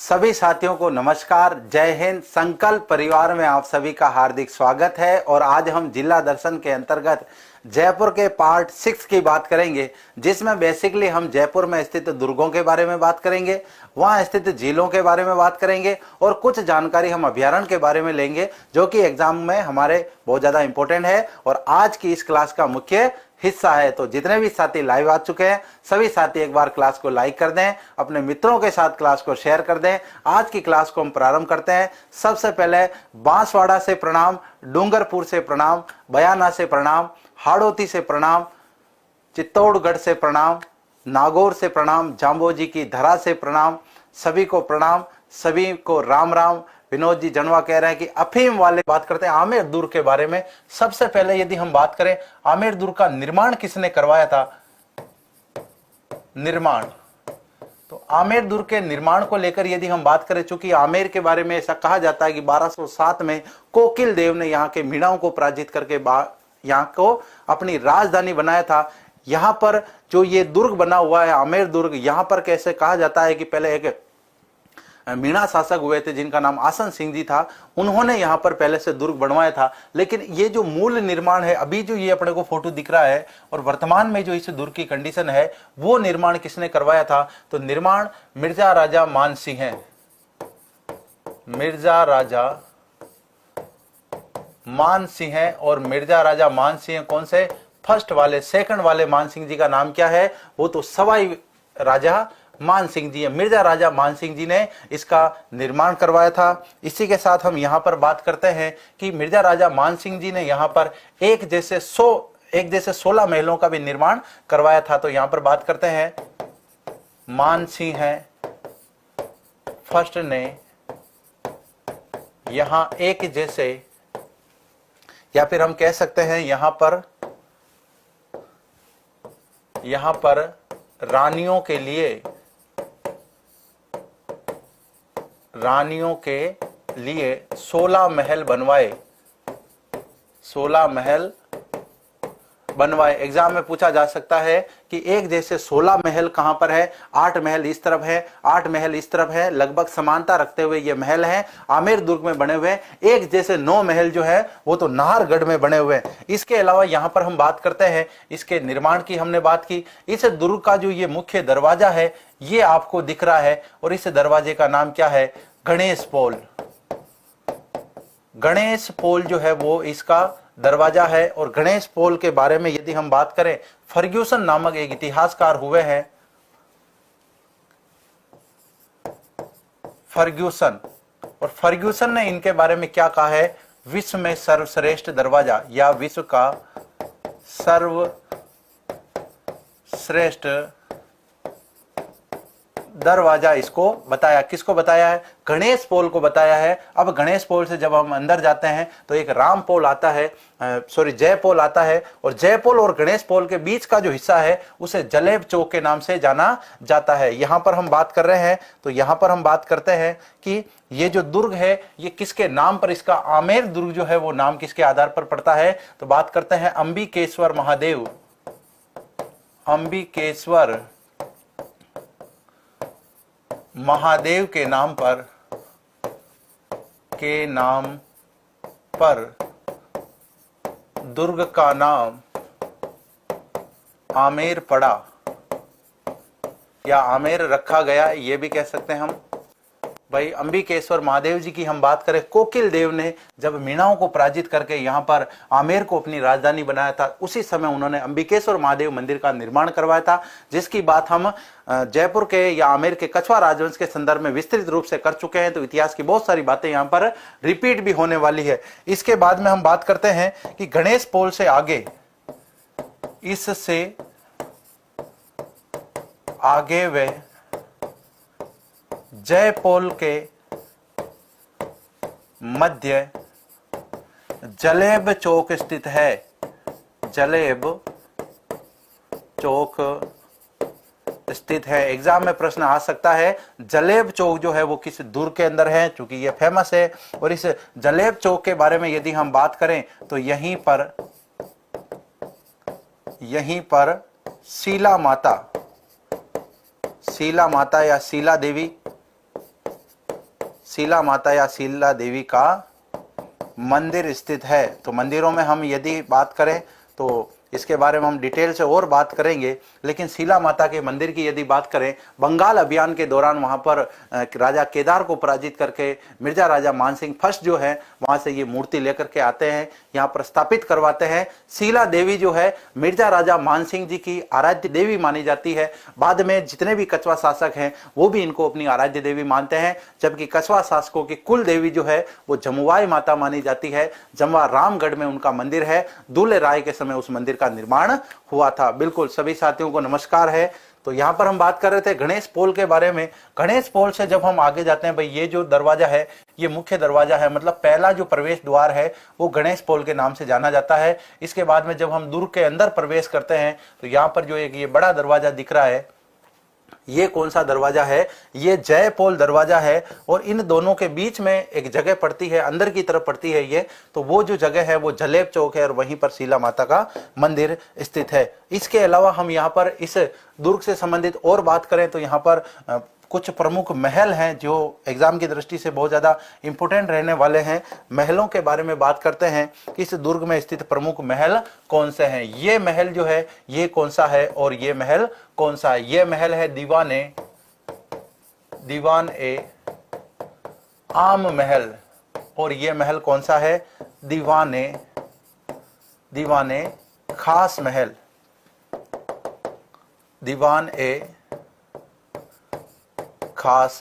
सभी साथियों को नमस्कार, जय हिंद। संकल्प परिवार में आप सभी का हार्दिक स्वागत है। और आज हम जिला दर्शन के अंतर्गत जयपुर के पार्ट 6 की बात करेंगे, जिसमें बेसिकली हम जयपुर में स्थित दुर्गों के बारे में बात करेंगे, वहां स्थित झीलों के बारे में बात करेंगे और कुछ जानकारी हम अभ्यारण्य के बारे में लेंगे, जो कि एग्जाम में हमारे बहुत ज्यादा इंपॉर्टेंट है और आज की इस क्लास का मुख्य हिस्सा है। तो जितने भी साथी लाइव आ चुके हैं, सभी साथी एक बार क्लास को लाइक कर दें, अपने मित्रों के साथ क्लास को शेयर कर दें। आज की क्लास को हम प्रारंभ करते हैं। सबसे पहले बांसवाड़ा से प्रणाम, डूंगरपुर से प्रणाम, बयाना से प्रणाम, हाड़ौती से प्रणाम, चित्तौड़गढ़ से प्रणाम, नागौर से प्रणाम, जाम्बोजी की धरा से प्रणाम। सभी को प्रणाम, सभी को राम राम। विनोद जी जनवा कह रहे हैं कि अफीम वाले बात करते हैं आमेर दुर्ग के बारे में। सबसे पहले यदि हम बात करें, आमेर दुर्ग का निर्माण किसने करवाया था? निर्माण, तो आमेर दुर्ग के निर्माण को लेकर यदि हम बात करें, चूंकि आमेर के बारे में ऐसा कहा जाता है कि 1207 में कोकिल देव ने यहाँ के मीणाओं को पराजित करके यहाँ को अपनी राजधानी बनाया था। यहाँ पर जो ये दुर्ग बना हुआ है आमेर दुर्ग, यहाँ पर कैसे कहा जाता है कि पहले एक मीणा शासक हुए थे जिनका नाम आसन सिंह जी था, उन्होंने यहाँ पर पहले से दुर्ग बनवाया था। लेकिन ये जो मूल निर्माण है, अभी जो ये अपने को फोटो दिख रहा है और वर्तमान में जो इस दुर्ग की कंडीशन है, वो निर्माण किसने करवाया था? तो निर्माण मिर्जा राजा मान सिंह है। मिर्जा राजा मान सिंह है। और मिर्जा राजा मान सिंह कौन से? फर्स्ट वाले, सेकंड वाले मान सिंह जी का नाम क्या है? वो तो सवाई राजा मान सिंह जी है। मिर्जा राजा मान सिंह जी ने इसका निर्माण करवाया था। इसी के साथ हम यहाँ पर बात करते हैं कि मिर्जा राजा मान सिंह जी ने यहाँ पर एक जैसे 16 महलों का भी निर्माण करवाया था। तो यहाँ पर बात करते हैं, मान सिंह है फर्स्ट ने यहाँ एक जैसे, या फिर हम कह सकते हैं यहाँ पर रानियों के लिए 16 महल बनवाए। 16 महल बनवाए। एग्जाम में पूछा जा सकता है कि एक जैसे 16 महल कहां पर है? 8 महल इस तरफ है, 8 महल इस तरफ है, लगभग समानता रखते हुए ये महल हैं आमेर दुर्ग में बने हुए। एक जैसे 9 महल जो है वो तो नाहरगढ़ में बने हुए हैं। इसके अलावा यहां पर हम बात करते हैं, इसके निर्माण की हमने बात की। इस दुर्ग का जो ये मुख्य दरवाजा है, ये आपको दिख रहा है और इस दरवाजे का नाम क्या है? गणेश पोल। गणेश पोल जो है वो इसका दरवाजा है। और गणेश पोल के बारे में यदि हम बात करें, फर्ग्यूसन नामक एक इतिहासकार हुए हैं, फर्ग्यूसन। और फर्ग्यूसन ने इनके बारे में क्या कहा है? विश्व में सर्वश्रेष्ठ दरवाजा या विश्व का सर्वश्रेष्ठ दरवाजा इसको बताया। किसको बताया है? गणेश पोल को बताया है। अब गणेश पोल से जब हम अंदर जाते हैं तो एक राम पोल आता है, जय पोल आता है। और जय पोल और गणेश पोल के बीच का जो हिस्सा है उसे जलेब चौक के नाम से जाना जाता है। यहां पर हम बात कर रहे हैं, तो यहां पर हम बात करते हैं कि ये जो दुर्ग है ये किसके नाम पर, इसका आमेर दुर्ग जो है वो नाम किसके आधार पर पड़ता है? तो बात करते हैं अंबिकेश्वर महादेव। अंबिकेश्वर महादेव के नाम पर दुर्ग का नाम आमेर पड़ा या आमेर रखा गया, ये भी कह सकते हैं हम। भाई अंबिकेश्वर महादेव जी की हम बात करें, कोकिल देव ने जब मीणाओं को पराजित करके यहाँ पर आमेर को अपनी राजधानी बनाया था, उसी समय उन्होंने अंबिकेश्वर महादेव मंदिर का निर्माण करवाया था, जिसकी बात हम जयपुर के या आमेर के कछवा राजवंश के संदर्भ में विस्तृत रूप से कर चुके हैं। तो इतिहास की बहुत सारी बातें यहाँ पर रिपीट भी होने वाली है। इसके बाद में हम बात करते हैं कि गणेश पोल से आगे, इससे आगे वे जय पोल के मध्य जलेब चौक स्थित है। जलेब चौक स्थित है। एग्जाम में प्रश्न आ सकता है जलेब चौक जो है वो किस दुर्ग के अंदर है, क्योंकि ये फेमस है। और इस जलेब चौक के बारे में यदि हम बात करें तो यहीं पर शीला माता या शीला देवी शीला माता या शीला देवी का मंदिर स्थित है। तो मंदिरों में हम यदि बात करें तो इसके बारे में हम डिटेल से और बात करेंगे, लेकिन शीला माता के मंदिर की यदि बात करें, बंगाल अभियान के दौरान वहां पर राजा केदार को पराजित करके मिर्जा राजा मानसिंह फर्स्ट जो है वहां से ये मूर्ति लेकर के आते हैं, यहाँ पर स्थापित करवाते हैं। शीला देवी जो है मिर्जा राजा मानसिंह जी की आराध्य देवी मानी जाती है। बाद में जितने भी कछवा शासक हैं वो भी इनको अपनी आराध्य देवी मानते हैं, जबकि कछवा शासकों की कुल देवी जो है वो जमुआई माता मानी जाती है। जमुआ रामगढ़ में उनका मंदिर है। दूल्हे राय के समय उस मंदिर का निर्माण हुआ था। बिल्कुल सभी साथियों को नमस्कार है। तो यहाँ पर हम बात कर रहे थे गणेश पोल के बारे में। गणेश पोल से जब हम आगे जाते हैं, भाई ये जो दरवाजा है ये मुख्य दरवाजा है, मतलब पहला जो प्रवेश द्वार है वो गणेश पोल के नाम से जाना जाता है। इसके बाद में जब हम दुर्ग के अंदर प्रवेश करते हैं तो यहाँ पर जो एक ये बड़ा दरवाजा दिख रहा है, ये कौन सा दरवाजा है? ये जय पोल दरवाजा है। और इन दोनों के बीच में एक जगह पड़ती है, अंदर की तरफ पड़ती है ये, तो वो जो जगह है वो जलेब चौक है और वहीं पर शीला माता का मंदिर स्थित है। इसके अलावा हम यहाँ पर इस दुर्ग से संबंधित और बात करें तो यहाँ पर कुछ प्रमुख महल हैं जो एग्जाम की दृष्टि से बहुत ज़्यादा इंपॉर्टेंट रहने वाले हैं। महलों के बारे में बात करते हैं कि इस दुर्ग में स्थित प्रमुख महल कौन से हैं। ये महल जो है ये कौन सा है और ये महल कौन सा है? ये महल है दीवान ए आम महल। और ये महल कौन सा है? दीवान ए खास महल। दीवान ए खास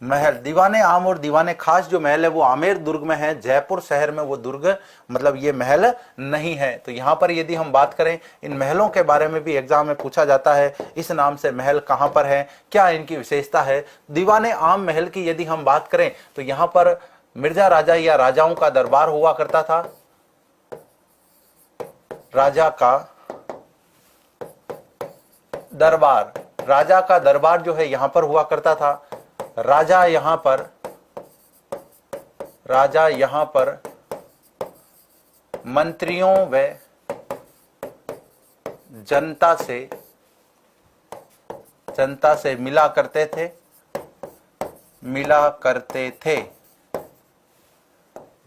महल। दीवाने आम और दीवाने खास जो महल है वो आमेर दुर्ग में है। जयपुर शहर में वो दुर्ग मतलब ये महल नहीं है। तो यहाँ पर यदि हम बात करें इन महलों के बारे में भी एग्जाम में पूछा जाता है, इस नाम से महल कहाँ पर है, क्या इनकी विशेषता है। दीवाने आम महल की यदि हम बात करें तो यहाँ पर मिर्जा राजा या राजाओं का दरबार हुआ करता था। राजा का दरबार, राजा का दरबार जो है यहां पर हुआ करता था। राजा यहां पर मंत्रियों व जनता से मिला करते थे।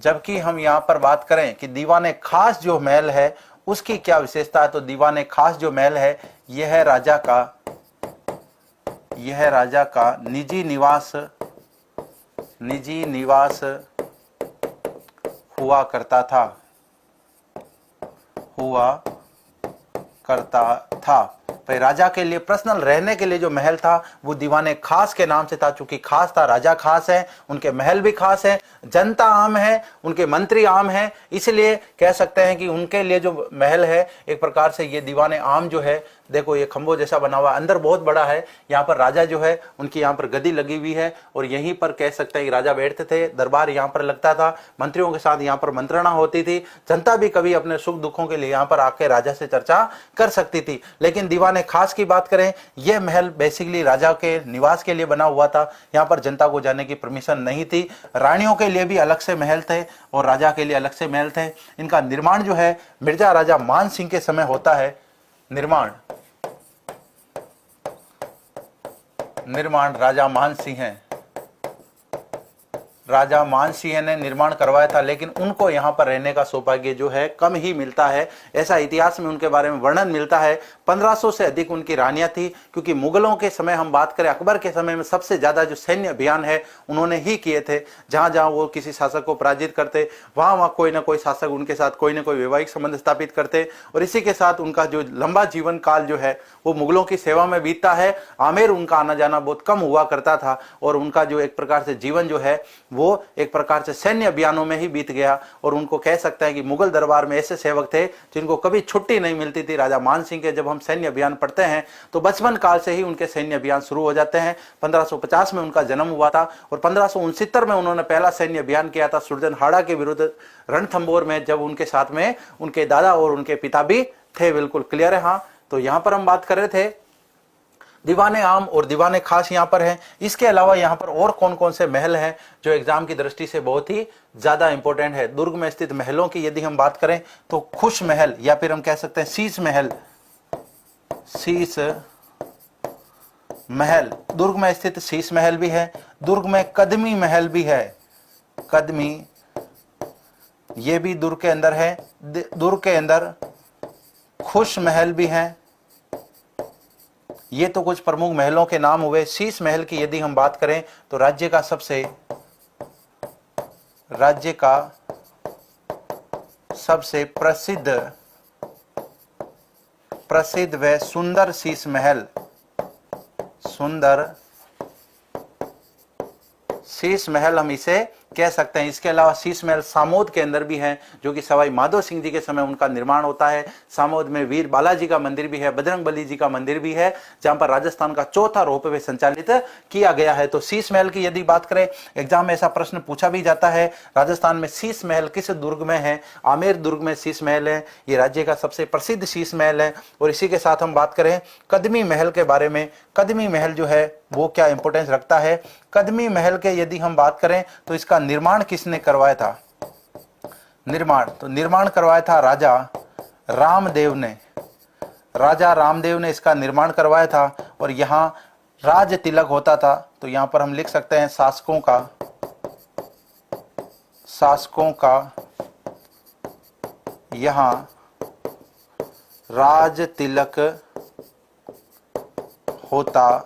जबकि हम यहां पर बात करें कि दीवाने खास जो महल है उसकी क्या विशेषता है, तो दीवाने खास जो महल है यह है राजा का निजी निवास हुआ करता था। भाई राजा के लिए पर्सनल रहने के लिए जो महल था वो दीवाने खास के नाम से था। चूंकि खास था, राजा खास है, उनके महल भी खास है, जनता आम है, उनके मंत्री आम है, इसलिए कह सकते हैं कि उनके लिए जो महल है एक प्रकार से ये दीवाने आम जो है, देखो ये खंभों जैसा बना हुआ, अंदर बहुत बड़ा है। यहाँ पर राजा जो है उनकी यहाँ पर गद्दी लगी हुई है और यहीं पर कह सकते हैं कि राजा बैठते थे। दरबार यहाँ पर लगता था, मंत्रियों के साथ यहाँ पर मंत्रणा होती थी। जनता भी कभी अपने सुख दुखों के लिए यहाँ पर आके राजा से चर्चा कर सकती थी। लेकिन दीवाने खास की बात करें, यह महल बेसिकली राजा के निवास के लिए बना हुआ था। यहाँ पर जनता को जाने की परमिशन नहीं थी। रानियों के लिए भी अलग से महल थे और राजा के लिए अलग से महल थे। इनका निर्माण जो है मिर्जा राजा मान सिंह के समय होता है। निर्माण राजा मान सिंह ने निर्माण करवाया था, लेकिन उनको यहाँ पर रहने का सौभाग्य जो है कम ही मिलता है। ऐसा इतिहास में उनके बारे में वर्णन मिलता है। 1500 से अधिक उनकी रानियां थी, क्योंकि मुगलों के समय हम बात करें, अकबर के समय में सबसे ज्यादा जो सैन्य अभियान है उन्होंने ही किए थे। जहां जहां वो किसी शासक को पराजित करते, वहां वहां कोई ना कोई शासक उनके साथ कोई ना कोई वैवाहिक संबंध स्थापित करते और इसी के साथ उनका जो लंबा जीवन काल जो है वो मुगलों की सेवा में बीतता है। आमेर उनका आना जाना बहुत कम हुआ करता था और उनका जो एक प्रकार से जीवन जो है वो एक प्रकार से सैन्य अभियानों में ही बीत गया। और उनको कह सकते हैं कि मुगल दरबार में ऐसे सेवक थे जिनको कभी छुट्टी नहीं मिलती थी। राजा मान सिंह के जब हम सैन्य अभियान पढ़ते हैं तो बचपन काल से ही उनके सैन्य अभियान शुरू हो जाते हैं। 1550 में उनका जन्म हुआ था और 1569 में उन्होंने पहला सैन्य अभियान किया था सुरजनहाड़ा के विरुद्ध रणथंबोर में, जब उनके साथ में उनके दादा और उनके पिता भी थे। बिल्कुल क्लियर है। हाँ, तो यहां पर हम बात कर रहे थे दीवाने आम और दीवाने खास यहाँ पर हैं। इसके अलावा यहाँ पर और कौन कौन से महल हैं जो एग्जाम की दृष्टि से बहुत ही ज्यादा इंपॉर्टेंट है। दुर्ग में स्थित महलों की यदि हम बात करें तो खुश महल या फिर हम कह सकते हैं शीश महल, दुर्ग में स्थित शीश महल भी है, दुर्ग में कदमी महल भी है, कदमी, ये भी दुर्ग के अंदर है। दुर्ग के अंदर खुश महल भी है। ये तो कुछ प्रमुख महलों के नाम हुए। शीश महल की यदि हम बात करें तो राज्य का सबसे प्रसिद्ध व सुंदर शीश महल, सुंदर शीश महल हम इसे कह सकते हैं। इसके अलावा शीश महल सामोद के अंदर भी है, जो कि सवाई माधो सिंह जी के समय उनका निर्माण होता है। सामोद में वीर बालाजी का मंदिर भी है, बजरंग बली जी का मंदिर भी है, जहां पर राजस्थान का चौथा रोपवे संचालित किया गया है। तो शीश महल की यदि बात करें, एग्जाम में ऐसा प्रश्न पूछा भी जाता है, राजस्थान में शीश महल किस दुर्ग में है? आमेर दुर्ग में शीश महल है। ये राज्य का सबसे प्रसिद्ध शीश महल है। और इसी के साथ हम बात करें कदमी महल के बारे में। कदमी महल जो है वो क्या इंपोर्टेंस रखता है? कदमी महल के यदि हम बात करें तो इसका निर्माण किसने करवाया था? निर्माण करवाया था राजा रामदेव ने। राजा रामदेव ने इसका निर्माण करवाया था। और यहाँ राज तिलक होता था, तो यहाँ पर हम लिख सकते हैं शासकों का यहाँ राज तिलक होता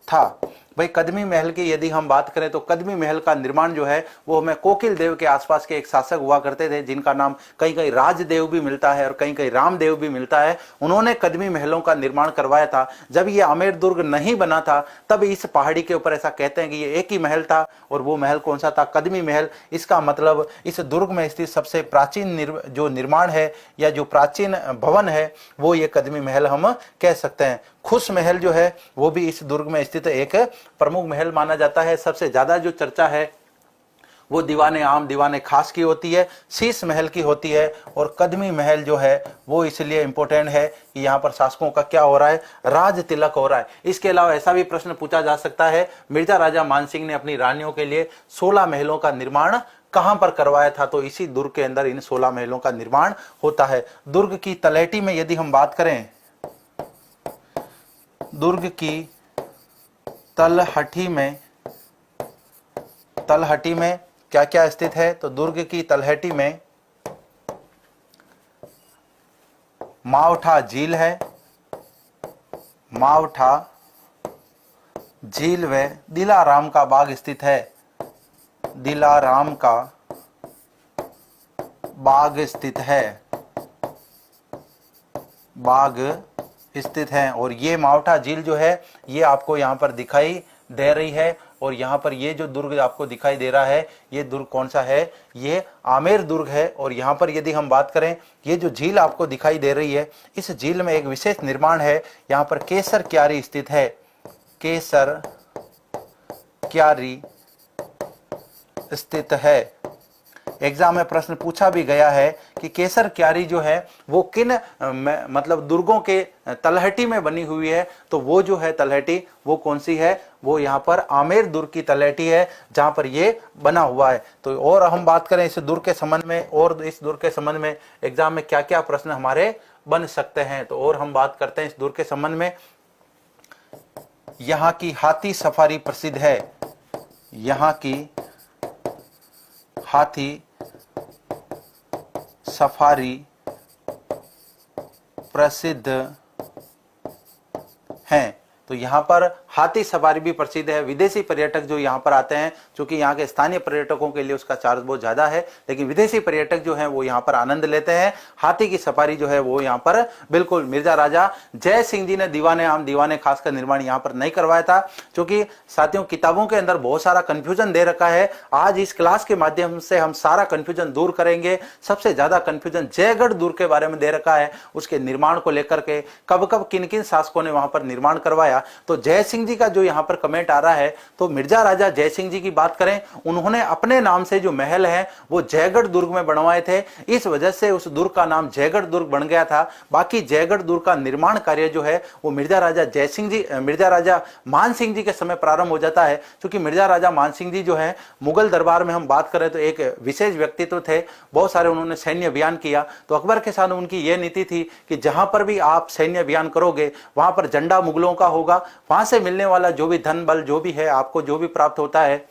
था। भाई कदमी महल की यदि हम बात करें तो कदमी महल का निर्माण जो है वो हमें कोकिल देव के आसपास के एक शासक हुआ करते थे, जिनका नाम कहीं कहीं राजदेव भी मिलता है और कहीं कहीं रामदेव भी मिलता है। उन्होंने कदमी महलों का निर्माण करवाया था। जब ये आमेर दुर्ग नहीं बना था तब इस पहाड़ी के ऊपर ऐसा कहते हैं कि ये एक ही महल था, और वो महल कौन सा था? कदमी महल। इसका मतलब इस दुर्ग में स्थित सबसे प्राचीन जो निर्माण है या जो प्राचीन भवन है वो ये कदमी महल हम कह सकते हैं। खुश महल जो है वो भी इस दुर्ग में स्थित एक प्रमुख महल माना जाता है। सबसे ज्यादा जो चर्चा है वो दीवाने आम दीवाने खास की होती है, शीश महल की होती है। और कदमी महल जो है वो इसलिए इंपॉर्टेंट है कि यहाँ पर शासकों का क्या हो रहा है? राज तिलक हो रहा है। इसके अलावा ऐसा भी प्रश्न पूछा जा सकता है, मिर्जा राजा मानसिंह ने अपनी रानियों के लिए 16 महलों का निर्माण कहां पर करवाया था? तो इसी दुर्ग के अंदर इन 16 महलों का निर्माण होता है। दुर्ग की तलहटी में यदि हम बात करें, दुर्ग की तलहटी में क्या क्या स्थित है? तो दुर्ग की तलहटी में मावठा झील है, मावठा झील व दिलाराम का बाग स्थित है। दिलाराम का बाग स्थित है, बाग स्थित है। और ये मावठा झील जो है ये आपको यहाँ पर दिखाई दे रही है। और यहाँ पर ये जो दुर्ग आपको दिखाई दे रहा है ये दुर्ग कौन सा है? ये आमेर दुर्ग है। और यहाँ पर यदि हम बात करें, ये जो झील आपको दिखाई दे रही है इस झील में एक विशेष निर्माण है। यहाँ पर केसर क्यारी स्थित है, केसर क्यारी स्थित है। एग्जाम में प्रश्न पूछा भी गया है कि केसर क्यारी जो है वो किन मतलब दुर्गों के तलहटी में बनी हुई है? तो वो जो है तलहटी वो कौन सी है? वो यहाँ पर आमेर दुर्ग की तलहटी है जहां पर ये बना हुआ है। तो और हम बात करें इस दुर्ग के संबंध में, और इस दुर्ग के संबंध में एग्जाम में क्या क्या प्रश्न हमारे बन सकते हैं, तो और हम बात करते हैं इस दुर्ग के संबंध में। यहाँ की हाथी सफारी प्रसिद्ध है, यहाँ की हाथी सफारी प्रसिद्ध हैं। तो यहाँ पर हाथी सवारी भी प्रसिद्ध है। विदेशी पर्यटक जो यहाँ पर आते हैं, क्योंकि यहाँ के स्थानीय पर्यटकों के लिए उसका चार्ज बहुत ज्यादा है, लेकिन विदेशी पर्यटक जो हैं वो यहाँ पर आनंद लेते हैं। हाथी की सफारी जो है वो यहाँ पर बिल्कुल मिर्जा राजा जय सिंह जी ने दीवाने आम दीवाने खास का निर्माण यहाँ पर नहीं करवाया था, क्योंकि साथियों किताबों के अंदर बहुत सारा कंफ्यूजन दे रखा है। आज इस क्लास के माध्यम से हम सारा कंफ्यूजन दूर करेंगे। सबसे ज्यादा कंफ्यूजन जयगढ़ दुर्ग के बारे में दे रखा है, उसके निर्माण को लेकर के कब कब किन किन शासकों ने वहां पर निर्माण करवाया। तो जय सिंह जी का जो यहाँ पर कमेंट आ रहा है, तो मिर्जा राजा जय सिंह जी की बात करें, उन्होंने अपने नाम से जो महल है वो जयगढ़ दुर्ग में बनवाए थे। इस वजह से उस दुर्ग का नाम जयगढ़ दुर्ग बन गया था। बाकी जयगढ़ दुर्ग का निर्माण कार्य जो है वो मिर्जा राजा मान सिंह जी के समय प्रारंभ हो जाता है, क्योंकि मिर्जा राजा मान सिंह जी जो है मुगल दरबार में हम बात करें तो एक विशेष व्यक्तित्व थे। बहुत सारे उन्होंने सैन्य अभियान किया। तो अकबर के साथ उनकी यह नीति थी कि जहां पर भी आप सैन्य अभियान करोगे वहां पर झंडा मुगलों का होगा, वहां से मिलने वाला जो भी धन बल जो भी है, आपको जो भी प्राप्त होता है,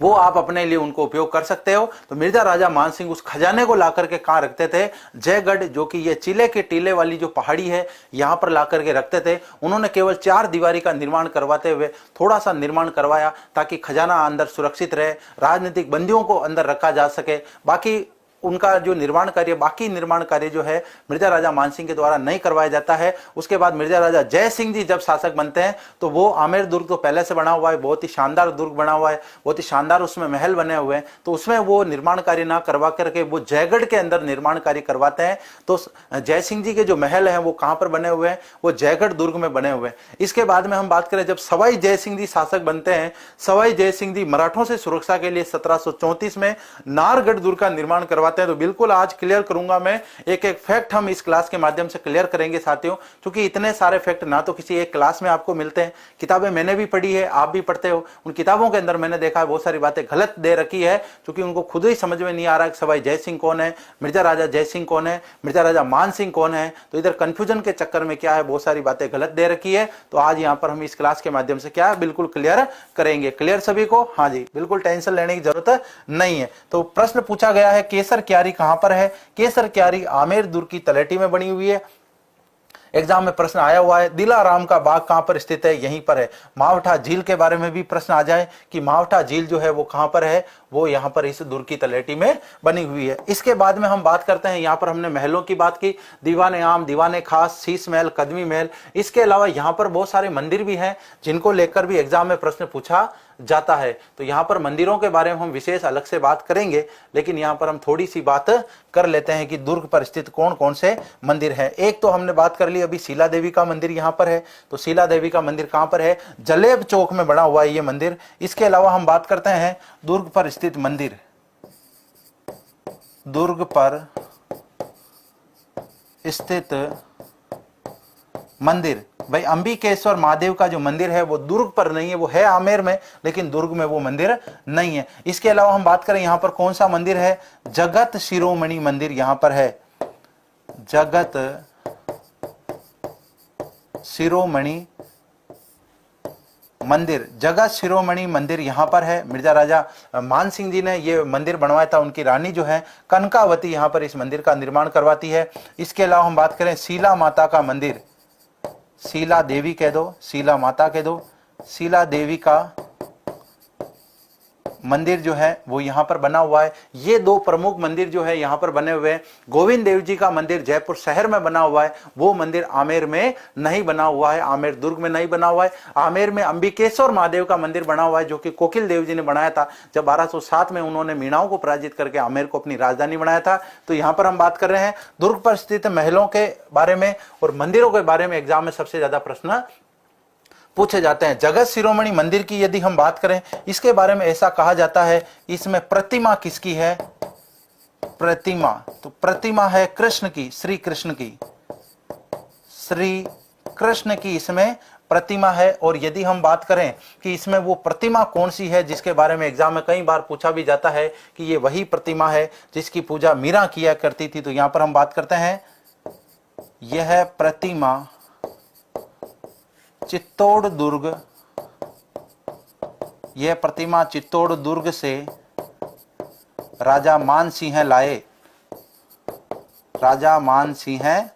वो आप अपने लिए उनको उपयोग कर सकते हो। तो मिर्जा राजा मान सिंह उस खजाने को ला करके कहाँ रखते थे? जयगढ़, जो कि ये चिले के टीले वाली जो पहाड़ी है, यहाँ पर ला करके रखते थे। उन्होंने केवल 4 दीवारी का निर्माण करवाते हुए थोड़ा सा निर्माण करवाया ताकि खजाना अंदर सुरक्षित रहे, राजनीतिक बंदियों को अंदर रखा जा सके। बाकी उनका जो निर्माण कार्य, बाकी निर्माण कार्य जो है मिर्जा राजा मानसिंह के द्वारा नहीं करवाया जाता है। उसके बाद मिर्जा राजा जय सिंह जी जब शासक बनते हैं तो वो आमेर दुर्ग तो पहले से बना हुआ है, बहुत ही शानदार दुर्ग बना हुआ है, बहुत ही शानदार उसमें महल बने हुए हैं, तो उसमें वो निर्माण कार्य ना करवा करके वो जयगढ़ के अंदर निर्माण कार्य करवाते हैं। तो जय सिंह जी के जो महल हैं वो कहाँ पर बने हुए हैं? वो जयगढ़ दुर्ग में बने हुए हैं। इसके बाद में हम बात करें, जब सवाई जय सिंह जी शासक बनते हैं, सवाई जय सिंह जी मराठों से सुरक्षा के लिए 1734 में नारगढ़ दुर्ग का निर्माण करवाते हैं। तो बिल्कुल आज क्लियर करूंगा मैं, एक एक फैक्ट हम इस क्लास के माध्यम से क्लियर करेंगे साथियों, क्योंकि इतने सारे फैक्ट ना तो किसी एक क्लास में आपको मिलते हैं। किताबें मैंने भी पढ़ी है, आप भी पढ़ते हो, उन किताबों के अंदर मैंने देखा है बहुत सारी बातें गलत दे रखी है, क्योंकि उनको खुद ही समझ में नहीं आ रहा है कि सवाई जय सिंह कौन है, मिर्जा राजा जय सिंह कौन है, मिर्जा राजा मान सिंह कौन है। तो इधर कंफ्यूजन के चक्कर में क्या है, बहुत सारी बातें गलत दे रखी है। तो आज यहाँ पर हम इस क्लास के माध्यम से क्या बिल्कुल क्लियर करेंगे। क्लियर सभी को? हाँ जी, बिल्कुल टेंशन लेने की जरूरत नहीं है। तो प्रश्न पूछा गया है, केसर क्यारी कहां पर है? केसर क्यारी आमेर दुर्ग की तलहटी में बनी हुई है। एग्जाम में प्रश्न आया हुआ है, दिलाराम का बाग कहां पर स्थित है? यहीं पर है। मावठा झील के बारे में भी प्रश्न आ जाए कि मावठा झील जो है वो कहां पर है? वो यहां पर इस दुर्ग की तलहटी में बनी हुई है। इसके बाद में हम बात करते हैं, यहां पर हमने महलों की बात की, दीवाने आम, दीवाने खास, शीश महल, कदमी महल। इसके अलावा यहां पर बहुत सारे मंदिर भी हैं जिनको लेकर भी एग्जाम में प्रश्न पूछा जाता है। तो यहाँ पर मंदिरों के बारे में हम विशेष अलग से बात करेंगे, लेकिन यहाँ पर हम थोड़ी सी बात कर लेते हैं कि दुर्ग पर स्थित कौन कौन से मंदिर हैं। एक तो हमने बात कर ली अभी, शीला देवी का मंदिर यहाँ पर है। तो शीला देवी का मंदिर कहाँ पर है? जलेब चौक में बना हुआ है ये मंदिर। इसके अलावा हम बात करते हैं दुर्ग पर स्थित मंदिर, दुर्ग पर स्थित मंदिर। भाई अंबिकेश्वर महादेव का जो मंदिर है वो दुर्ग पर नहीं है, वो है आमेर में, लेकिन दुर्ग में वो मंदिर नहीं है। इसके अलावा हम बात करें यहाँ पर कौन सा मंदिर है? जगत शिरोमणि मंदिर यहाँ पर है। जगत शिरोमणि मंदिर, जगत शिरोमणि मंदिर यहाँ पर है। मिर्जा राजा मान सिंह जी ने ये मंदिर बनवाया था, उनकी रानी जो है कनकावती यहाँ पर इस मंदिर का निर्माण करवाती है। इसके अलावा हम बात करें शीला माता का मंदिर, शीला देवी कह दो, शीला माता कह दो, शीला देवी का मंदिर जो है वो यहाँ पर बना हुआ है। ये दो प्रमुख मंदिर जो है यहाँ पर बने हुए हैं। गोविंद देव जी का मंदिर जयपुर शहर में बना हुआ है, वो मंदिर आमेर में नहीं बना हुआ है, आमेर दुर्ग में नहीं बना हुआ है। आमेर में अंबिकेश्वर महादेव का मंदिर बना हुआ है, जो कि कोकिल देव जी ने बनाया था जब 1207 में उन्होंने मीणाओं को पराजित करके आमेर को अपनी राजधानी बनाया था। तो यहाँ पर हम बात कर रहे हैं दुर्ग पर स्थित महलों के बारे में और मंदिरों के बारे में। एग्जाम में सबसे ज्यादा प्रश्न पूछे जाते हैं। जगत शिरोमणि मंदिर की यदि हम बात करें, इसके बारे में ऐसा कहा जाता है, इसमें प्रतिमा किसकी है? प्रतिमा, तो प्रतिमा है कृष्ण की, श्री कृष्ण की, श्री कृष्ण की इसमें प्रतिमा है। और यदि हम बात करें कि इसमें वो प्रतिमा कौन सी है जिसके बारे में एग्जाम में कई बार पूछा भी जाता है कि ये वही प्रतिमा है जिसकी पूजा मीरा किया करती थी, तो यहां पर हम बात करते हैं यह प्रतिमा चित्तौड़ दुर्ग, यह प्रतिमा चित्तौड़ दुर्ग से राजा मान सिंह लाए, राजा मान सिंह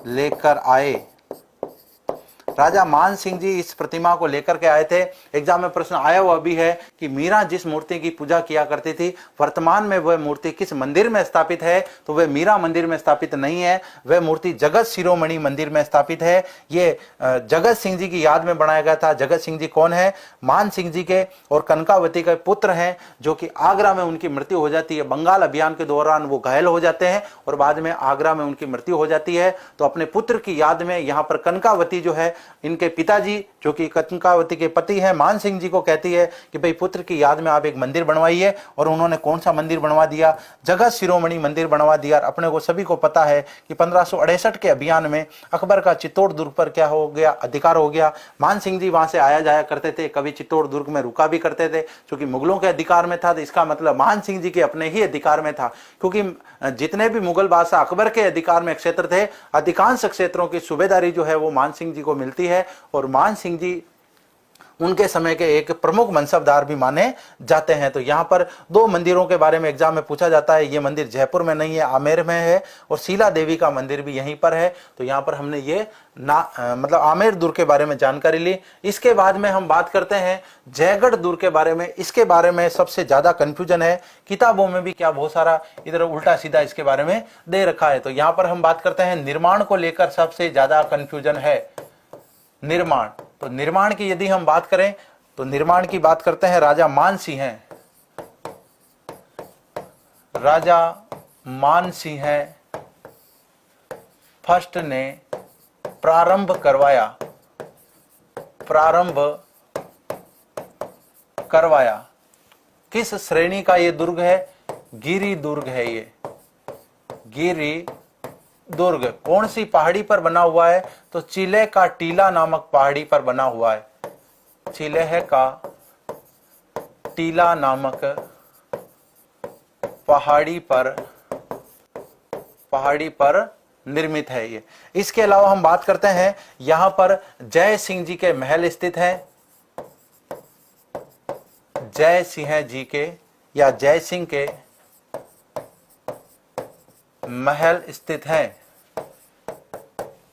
लेकर आए। राजा मान सिंह जी इस प्रतिमा को लेकर के आए थे। एग्जाम में प्रश्न आया हुआ भी है कि मीरा जिस मूर्ति की पूजा किया करती थी, वर्तमान में वह मूर्ति किस मंदिर में स्थापित है? तो वह मीरा मंदिर में स्थापित नहीं है, वह मूर्ति जगत शिरोमणि मंदिर में स्थापित है। ये जगत सिंह जी की याद में बनाया गया था। जगत सिंह जी कौन है? मान सिंह जी के और कनकावती के पुत्र हैं, जो कि आगरा में उनकी मृत्यु हो जाती है। बंगाल अभियान के दौरान वो घायल हो जाते हैं और बाद में आगरा में उनकी मृत्यु हो जाती है। तो अपने पुत्र की याद में यहाँ पर कनकावती जो है, इनके पिताजी जो कि कनकावती के पति हैं, मान सिंह जी को कहती है कि भाई पुत्र की याद में आप एक मंदिर बनवाइए। और उन्होंने कौन सा मंदिर बनवा दिया? जगत शिरोमणि मंदिर बनवा दिया। अपने को सभी को पता है कि 1568 के अभियान में अकबर का चित्तौड़ दुर्ग पर क्या हो गया? अधिकार हो गया। मान सिंह जी वहां से आया जाया करते थे, कभी चित्तौड़ दुर्ग में रुका भी करते थे, क्योंकि मुगलों के अधिकार में था। तो इसका मतलब मान सिंह जी के अपने ही अधिकार में था, क्योंकि जितने भी मुगल बादशाह अकबर के अधिकार में क्षेत्र थे, अधिकांश क्षेत्रों की सूबेदारी जो है वो मान सिंह जी को मिलती मिलती है और मान सिंह जी उनके समय के एक प्रमुख मनसबदार भी माने जाते हैं। तो यहाँ पर दो मंदिरों के बारे में एग्जाम में पूछा जाता है। ये मंदिर जयपुर में नहीं है, आमेर में है, और शीला देवी का मंदिर भी यहीं पर है। तो यहाँ पर हमने ये मतलब आमेर दुर्ग के बारे में जानकारी ली। इसके बाद में हम बात करते हैं जयगढ़ दुर्ग के बारे में। इसके बारे में सबसे ज्यादा कंफ्यूजन है, किताबों में भी क्या बहुत सारा इधर उल्टा सीधा इसके बारे में दे रखा है। तो यहाँ पर हम बात करते हैं निर्माण को लेकर सबसे ज्यादा कंफ्यूजन है निर्माण। तो निर्माण की यदि हम बात करें तो निर्माण की बात करते हैं राजा मानसिंह हैं। राजा मानसिंह फर्स्ट ने प्रारंभ करवाया। किस श्रेणी का ये दुर्ग है? गिरि दुर्ग है। ये गिरि दुर्ग कौन सी पहाड़ी पर बना हुआ है? तो चिले का टीला नामक पहाड़ी पर बना हुआ है। चिलेह का टीला नामक पहाड़ी पर निर्मित है ये। इसके अलावा हम बात करते हैं यहां पर जय सिंह जी के महल स्थित हैं। जय सिंह जी के या जय सिंह के महल स्थित हैं।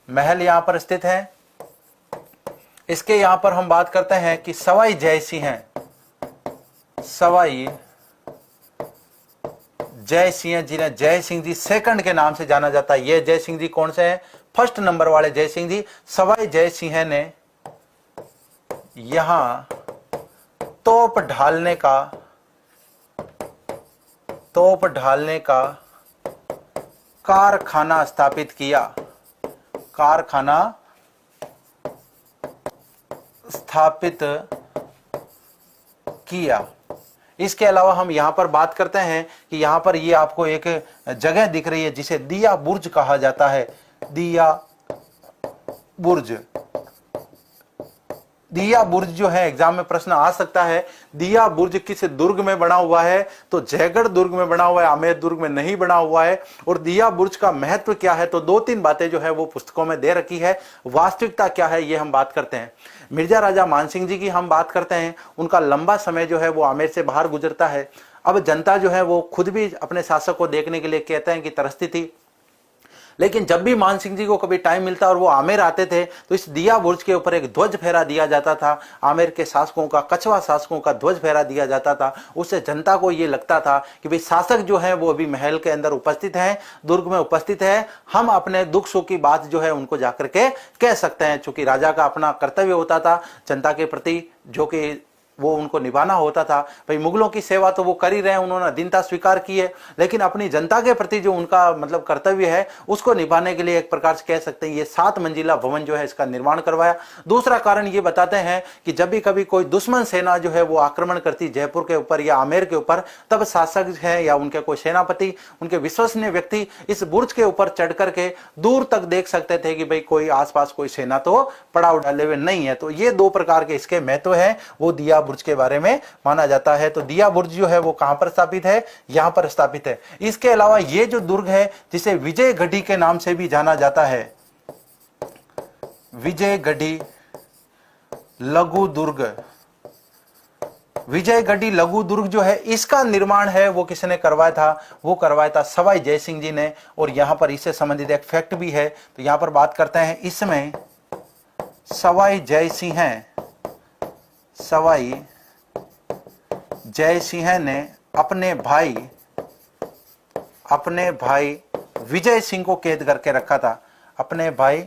महल यहां पर स्थित है। इसके यहां पर हम बात करते हैं कि सवाई जय सिंह हैं। सवाई जय सिंह जिन्हें जय सिंह जी सेकंड के नाम से जाना जाता है। ये जय सिंह जी कौन से हैं? फर्स्ट नंबर वाले जय सिंह जी। सवाई जय सिंह ने यहां तोप ढालने का कारखाना स्थापित किया। कारखाना स्थापित किया। इसके अलावा हम यहां पर बात करते हैं कि यहां पर ये आपको एक जगह दिख रही है जिसे दिया बुर्ज कहा जाता है। दिया बुर्ज। दिया बुर्ज जो है एग्जाम में प्रश्न आ सकता है, दिया बुर्ज किस दुर्ग में बना हुआ है? तो जयगढ़ दुर्ग में बना हुआ है, आमेर दुर्ग में नहीं बना हुआ है। और दिया बुर्ज का महत्व क्या है? तो दो तीन बातें जो है वो पुस्तकों में दे रखी है। वास्तविकता क्या है ये हम बात करते हैं। मिर्जा राजा मानसिंह जी की हम बात करते हैं। उनका लंबा समय जो है वो आमेर से बाहर गुजरता है। अब जनता जो है वो खुद भी अपने शासक को देखने के लिए कहते हैं कि तरसती थी, लेकिन जब भी मान सिंह जी को कभी टाइम मिलता और वो आमेर आते थे तो इस दिया बुर्ज के ऊपर एक ध्वज फहरा दिया जाता था। आमेर के शासकों का, कछवा शासकों का ध्वज फहरा दिया जाता था। उससे जनता को ये लगता था कि भाई शासक जो है वो अभी महल के अंदर उपस्थित है, दुर्ग में उपस्थित है, हम अपने दुख सुख की बात जो है उनको जाकर के कह सकते हैं। चूंकि राजा का अपना कर्तव्य होता था जनता के प्रति, जो कि वो उनको निभाना होता था। भाई मुगलों की सेवा तो वो कर ही रहे हैं, उन्होंने दीनता स्वीकार की है, लेकिन अपनी जनता के प्रति जो उनका मतलब कर्तव्य है उसको निभाने के लिए एक प्रकार से कह सकते हैं ये 7 मंजिला भवन जो है इसका निर्माण करवाया। दूसरा कारण ये बताते हैं कि जब भी कभी कोई दुश्मन सेना जो है वो आक्रमण करती जयपुर के ऊपर या आमेर के ऊपर, तब शासक है या उनके कोई सेनापति, उनके विश्वसनीय व्यक्ति इस बुर्ज के ऊपर चढ़ करके दूर तक देख सकते थे कि भाई कोई आसपास कोई सेना तो पड़ाव डाले हुए नहीं है। तो ये 2 प्रकार के इसके महत्व है, वो दिया बुर्ज के बारे में माना जाता है। तो दिया बुर्ज जो है वो कहां पर स्थापित है? यहां पर स्थापित है। इसके अलावा ये जो दुर्ग है जिसे विजयगढ़ी के नाम से भी जाना जाता है, विजयगढ़ी लघु दुर्ग। विजयगढ़ी लघु दुर्ग जो है इसका निर्माण है वो किसने करवाया था? वो करवाया था सवाई जय सिंह जी ने। और यहां पर इससे संबंधित एक फैक्ट भी है, तो यहां पर बात करते हैं इसमें सवाई जय सिंह हैं। सवाई जय सिंह ने अपने भाई विजय सिंह को कैद करके रखा था। अपने भाई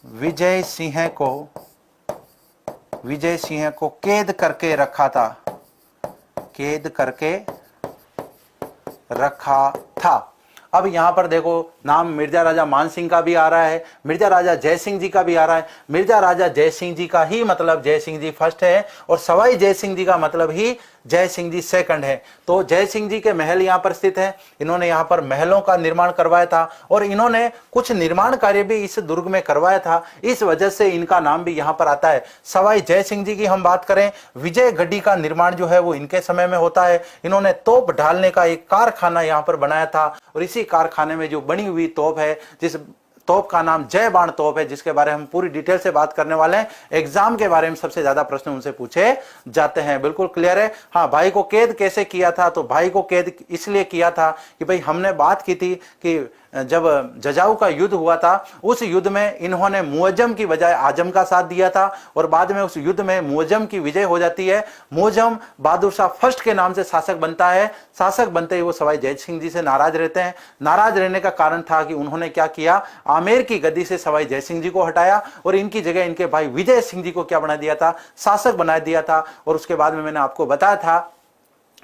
विजय सिंह को कैद करके रखा था। कैद करके रखा था। अब यहां पर देखो नाम मिर्जा राजा मान सिंह का भी आ रहा है, मिर्जा राजा जय सिंह जी का भी आ रहा है। मिर्जा राजा जय सिंह जी का ही मतलब जय सिंह जी फर्स्ट है और सवाई जय सिंह जी का मतलब ही जय सिंह जी सेकंड है। तो जय सिंह जी के महल यहां पर स्थित है। इन्होंने यहां पर महलों का निर्माण करवाया था और इन्होंने कुछ निर्माण कार्य भी इस दुर्ग में करवाया था। इस वजह से इनका नाम भी यहां पर आता है। सवाई जय सिंह जी की हम बात करें, विजयगढ़ी का निर्माण जो है वो इनके समय में होता है। इन्होंने तोप ढालने का एक कारखाना यहां पर बनाया था और इसी कारखाने में जो बनी हुई तोप है, जिस तोप का नाम जय बाण तोप है, जिसके बारे में हम पूरी डिटेल से बात करने वाले हैं। एग्जाम के बारे में सबसे ज्यादा प्रश्न उनसे पूछे जाते हैं। बिल्कुल क्लियर है। हाँ, भाई को कैद कैसे किया था? तो भाई को कैद इसलिए किया था कि भाई हमने बात की थी कि जब जजाऊ का युद्ध हुआ था, उस युद्ध में इन्होंने मुअज्जम की बजाय आजम का साथ दिया था, और बाद में उस युद्ध में मुअज्जम की विजय हो जाती है। मुअज्जम बहादुर शाह फर्स्ट के नाम से शासक बनता है। शासक बनते ही वो सवाई जय सिंह जी से नाराज रहते हैं। नाराज रहने का कारण था कि उन्होंने क्या किया, आमेर की गद्दी से सवाई जय सिंह जी को हटाया और इनकी जगह इनके भाई विजय सिंह जी को क्या बना दिया था, शासक बना दिया था। और उसके बाद में मैंने आपको बताया था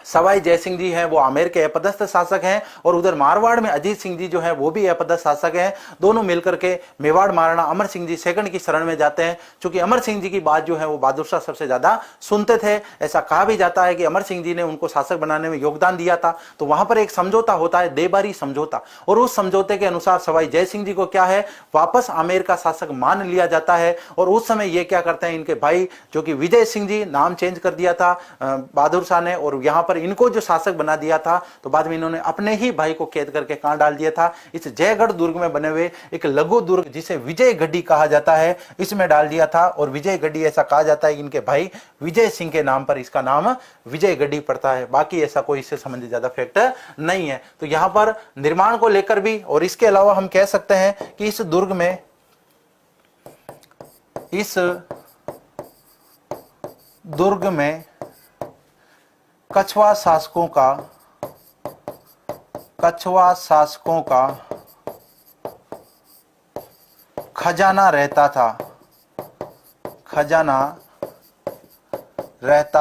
सवाई जय सिंह जी हैं वो आमेर के अपदस्थ शासक हैं, और उधर मारवाड़ में अजीत सिंह जी जो हैं वो भी अपदस्थ शासक हैं। दोनों मिलकर के मेवाड़ महाराणा अमर सिंह जी सेकंड की शरण में जाते हैं। क्योंकि अमर सिंह जी की बात जो है वो बहादुर शाह सबसे ज्यादा सुनते थे। ऐसा कहा भी जाता है कि अमर सिंह जी ने उनको शासक बनाने में योगदान दिया था। तो वहां पर एक समझौता होता है, देबारी समझौता, और उस समझौते के अनुसार सवाई जय सिंह जी को क्या है, वापस आमेर का शासक मान लिया जाता है। और उस समय ये क्या करते हैं, इनके भाई जो कि विजय सिंह जी, नाम चेंज कर दिया था बहादुर शाह ने, और यहां पर इनको जो शासक बना दिया था, तो बाद में इन्होंने अपने ही भाई को कैद करके कहां डाल दिया था, इस जयगढ़ दुर्ग में बने हुए एक लघु दुर्ग जिसे विजय गढ़ी कहा जाता है, इसमें डाल दिया था। और विजय गढ़ी ऐसा कहा जाता है कि इनके भाई विजय सिंह के नाम पर इसका नाम विजय गढ़ी पड़ता है। बाकी ऐसा कोई इससे संबंधित ज्यादा फैक्ट नहीं है। तो यहां पर निर्माण को लेकर भी, और इसके अलावा हम कह सकते हैं कि इस दुर्ग में कछवा शासकों का खजाना रहता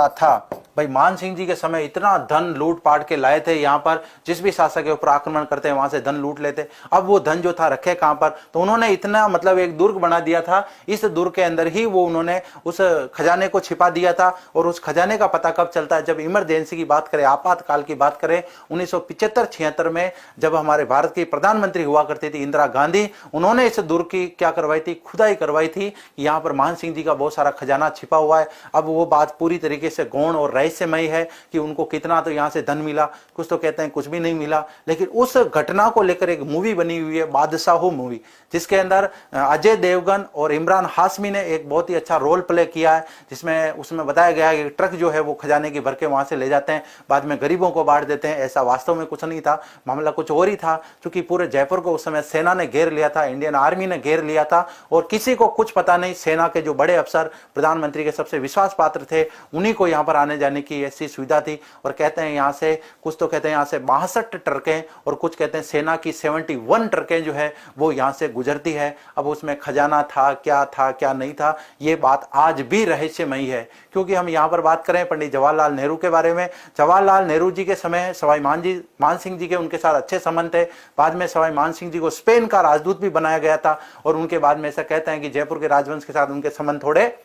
था। भाई मान सिंह जी के समय इतना धन लूट पाट के लाए थे, यहाँ पर जिस भी शासक के ऊपर आक्रमण करते हैं वहां से धन लूट लेते। अब वो धन जो था रखे कहां पर, तो उन्होंने इतना मतलब एक दुर्ग बना दिया था। इस दुर्ग के अंदर ही वो उन्होंने उस खजाने को छिपा दिया था। और उस खजाने का पता कब चलता है, जब इमरजेंसी की बात करें, आपातकाल की बात करें, 1975-76 में जब हमारे भारत की प्रधानमंत्री हुआ करती थी इंदिरा गांधी, उन्होंने इस दुर्ग की क्या करवाई थी, खुदाई करवाई थी। यहाँ पर मान सिंह जी का बहुत सारा खजाना छिपा हुआ है। अब वो बात पूरी तरीके से गौण और रहस्यमयी है कि उनको कितना तो यहाँ से धन मिला, कुछ तो कहते हैं कुछ भी नहीं मिला। लेकिन उस घटना को लेकर एक मूवी बनी हुई है, बादशाहो मूवी, जिसके अंदर अजय देवगन और इमरान हाशमी ने एक बहुत ही अच्छा रोल प्ले किया है, जिसमें उसमें बताया गया है कि ट्रक जो है वो खजाने की भर के वहां से ले जाते हैं, बाद में गरीबों को बांट देते हैं। ऐसा वास्तव में कुछ नहीं था, मामला कुछ और ही था। क्योंकि पूरे जयपुर को उस समय सेना ने घेर लिया था, इंडियन आर्मी ने घेर लिया था, और किसी को कुछ पता नहीं। सेना के जो बड़े अफसर प्रधानमंत्री के सबसे विश्वास पात्र थे, उन्हीं को यहाँ पर आने जाने की ऐसी सुविधा थी। और कहते हैं यहाँ से, कुछ तो कहते हैं यहाँ से 62 ट्रकें, और कुछ कहते हैं सेना की 71 ट्रकें जो है वो यहाँ से गुजरती है। अब उसमें खजाना था क्या नहीं था, ये बात आज भी रहस्यमयी है। क्योंकि हम यहाँ पर बात करें पंडित जवाहरलाल नेहरू के बारे में, जवाहरलाल नेहरू जी के समय सवाई मान सिंह जी के उनके साथ अच्छे संबंध थे। बाद में सवाई मान सिंह जी को स्पेन का राजदूत भी बनाया गया था, और उनके बाद में ऐसा कहते हैं कि जयपुर के राजवंश के साथ उनके संबंध थोड़े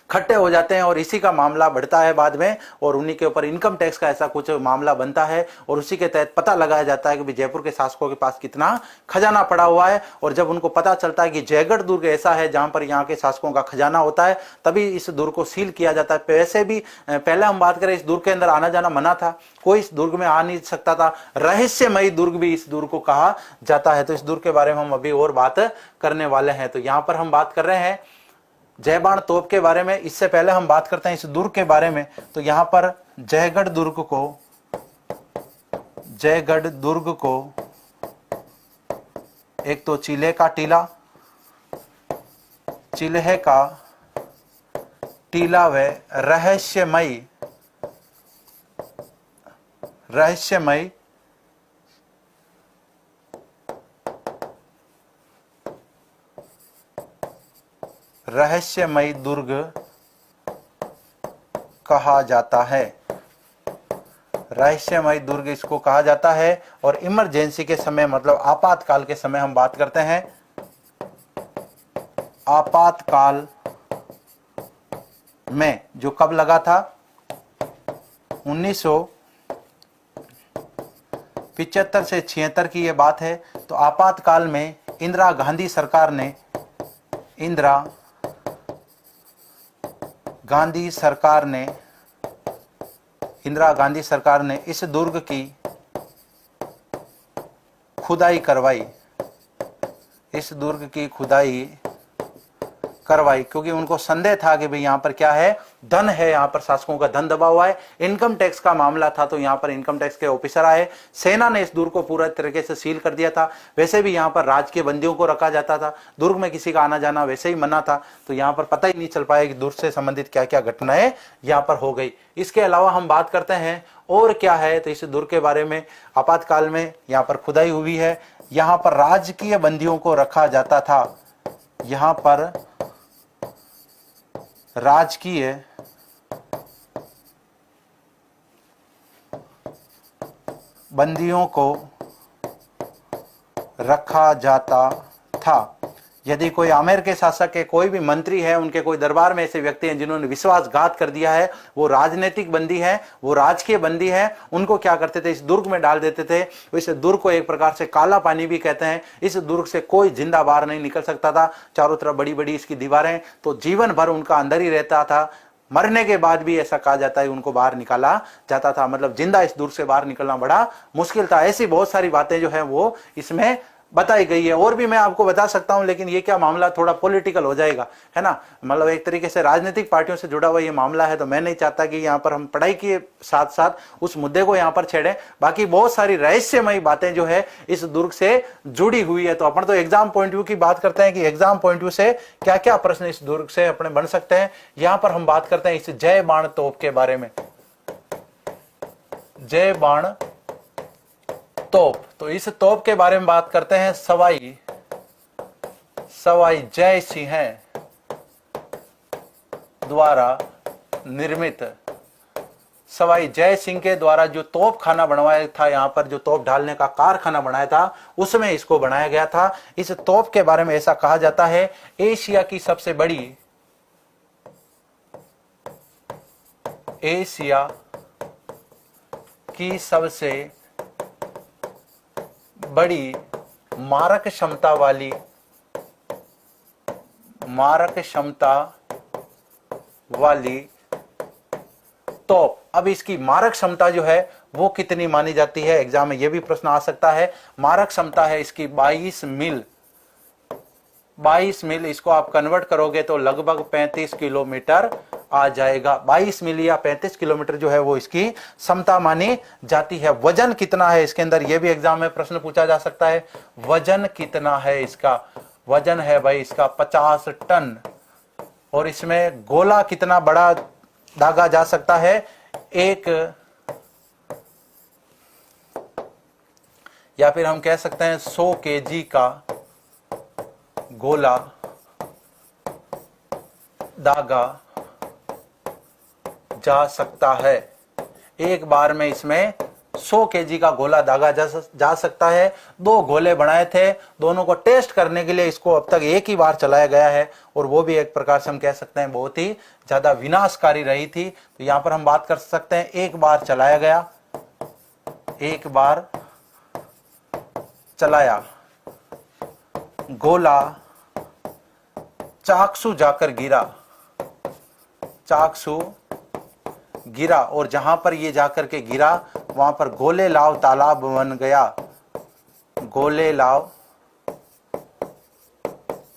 खट्टे हो जाते हैं, और इसी का मामला बढ़ता है बाद में, और उन्हीं के ऊपर इनकम टैक्स का ऐसा कुछ मामला बनता है, और उसी के तहत पता लगाया जाता है कि जयपुर के शासकों के पास कितना खजाना पड़ा हुआ है। और जब उनको पता चलता है कि जयगढ़ दुर्ग ऐसा है जहां पर यहाँ के शासकों का खजाना होता है, तभी इस दुर्ग को सील किया जाता है। वैसे भी पहले हम बात करें, इस दुर्ग के अंदर आना जाना मना था, कोई इस दुर्ग में आ नहीं सकता था। रहस्यमयी दुर्ग भी इस दुर्ग को कहा जाता है। तो इस दुर्ग के बारे में हम अभी और बात करने वाले हैं। तो यहाँ पर हम बात कर रहे हैं जय बाण तोप के बारे में। इससे पहले हम बात करते हैं इस दुर्ग के बारे में। तो यहां पर जयगढ़ दुर्ग को एक तो चिल्हे का टीला व रहस्यमयी दुर्ग कहा जाता है। रहस्यमयी दुर्ग इसको कहा जाता है। और इमरजेंसी के समय, मतलब आपातकाल के समय हम बात करते हैं, आपातकाल में जो कब लगा था, 1975 से 76 की ये बात है। तो आपातकाल में इंदिरा गांधी सरकार ने इस दुर्ग की खुदाई करवाई। इस दुर्ग की खुदाई करवाई, क्योंकि उनको संदेह था कि भाई यहाँ पर क्या है, धन है, यहाँ पर शासकों का धन दबा हुआ है। इनकम टैक्स का मामला था, तो यहाँ पर इनकम टैक्स के ऑफिसर आए। सेना ने इस दुर्ग को पूरा तरीके से सील कर दिया था। वैसे भी यहाँ पर राजकीय बंदियों को रखा जाता था, दुर्ग में किसी का आना जाना वैसे ही मना था, तो यहाँ पर पता ही नहीं चल पाया कि दुर्ग से संबंधित क्या क्या घटनाएं यहाँ पर हो गई। इसके अलावा हम बात करते हैं और क्या है, तो इस दुर्ग के बारे में आपातकाल में यहाँ पर खुदाई हुई है। यहाँ पर राजकीय बंदियों को रखा जाता था, यहाँ पर राजकीय बंदियों को रखा जाता था। यदि कोई आमेर के शासक है, कोई भी मंत्री है, उनके कोई दरबार में ऐसे व्यक्ति हैं जिन्होंने विश्वासघात कर दिया है, वो राजनीतिक बंदी है, वो राजकीय बंदी है, उनको क्या करते थे, इस दुर्ग में डाल देते थे। इस दुर्ग को एक प्रकार से काला पानी भी कहते हैं। इस दुर्ग से कोई जिंदा बाहर नहीं निकल सकता था। चारों तरफ बड़ी बड़ी इसकी दीवारें, तो जीवन भर उनका अंदर ही रहता था। मरने के बाद भी ऐसा कहा जाता है उनको बाहर निकाला जाता था, मतलब जिंदा इस दुर्ग से बाहर निकलना बड़ा मुश्किल था। ऐसी बहुत सारी बातें जो है वो इसमें बताई गई है। और भी मैं आपको बता सकता हूं, लेकिन ये क्या मामला थोड़ा पॉलिटिकल हो जाएगा, है ना, मतलब एक तरीके से राजनीतिक पार्टियों से जुड़ा हुआ ये मामला है, तो मैं नहीं चाहता कि यहाँ पर हम पढ़ाई के साथ साथ उस मुद्दे को यहाँ पर छेड़ें। बाकी बहुत सारी रहस्यमयी बातें जो है इस दुर्ग से जुड़ी हुई है। तो अपन तो एग्जाम पॉइंट व्यू की बात करते हैं कि एग्जाम पॉइंट व्यू से क्या क्या प्रश्न इस दुर्ग से अपने बन सकते हैं। यहाँ पर हम बात करते हैं इस जय बाण तोप के बारे में। जय बाण तोप, तो इस तोप के बारे में बात करते हैं। सवाई जय सिंह द्वारा निर्मित, सवाई जय सिंह के द्वारा जो तोप खाना बनवाया था, यहाँ पर जो तोप ढालने का कारखाना बनाया था, उसमें इसको बनाया गया था। इस तोप के बारे में ऐसा कहा जाता है, एशिया की सबसे बड़ी मारक क्षमता वाली तोप। अब इसकी मारक क्षमता जो है वो कितनी मानी जाती है, एग्जाम में ये भी प्रश्न आ सकता है। मारक क्षमता है इसकी 22 मील, इसको आप कन्वर्ट करोगे तो लगभग 35 किलोमीटर आ जाएगा। 22 मील या 35 किलोमीटर जो है वो इसकी क्षमता मानी जाती है। वजन कितना है इसके अंदर, ये भी एग्जाम में प्रश्न पूछा जा सकता है। वजन कितना है इसका, वजन है भाई इसका 50 टन। और इसमें गोला कितना बड़ा दागा जा सकता है, एक, या फिर हम कह सकते हैं 100 केजी का गोला दागा जा सकता है। एक बार में इसमें 100 केजी का गोला दागा जा सकता है। 2 गोले बनाए थे, दोनों को टेस्ट करने के लिए इसको अब तक एक ही बार चलाया गया है, और वो भी एक प्रकार से हम कह सकते हैं बहुत ही ज्यादा विनाशकारी रही थी। तो यहां पर हम बात कर सकते हैं एक बार चलाया गया, एक बार चलाया, गोला चाकसू जाकर गिरा, और जहां पर ये जाकर के गिरा वहां पर गोलेलाव तालाब बन गया। गोलेलाव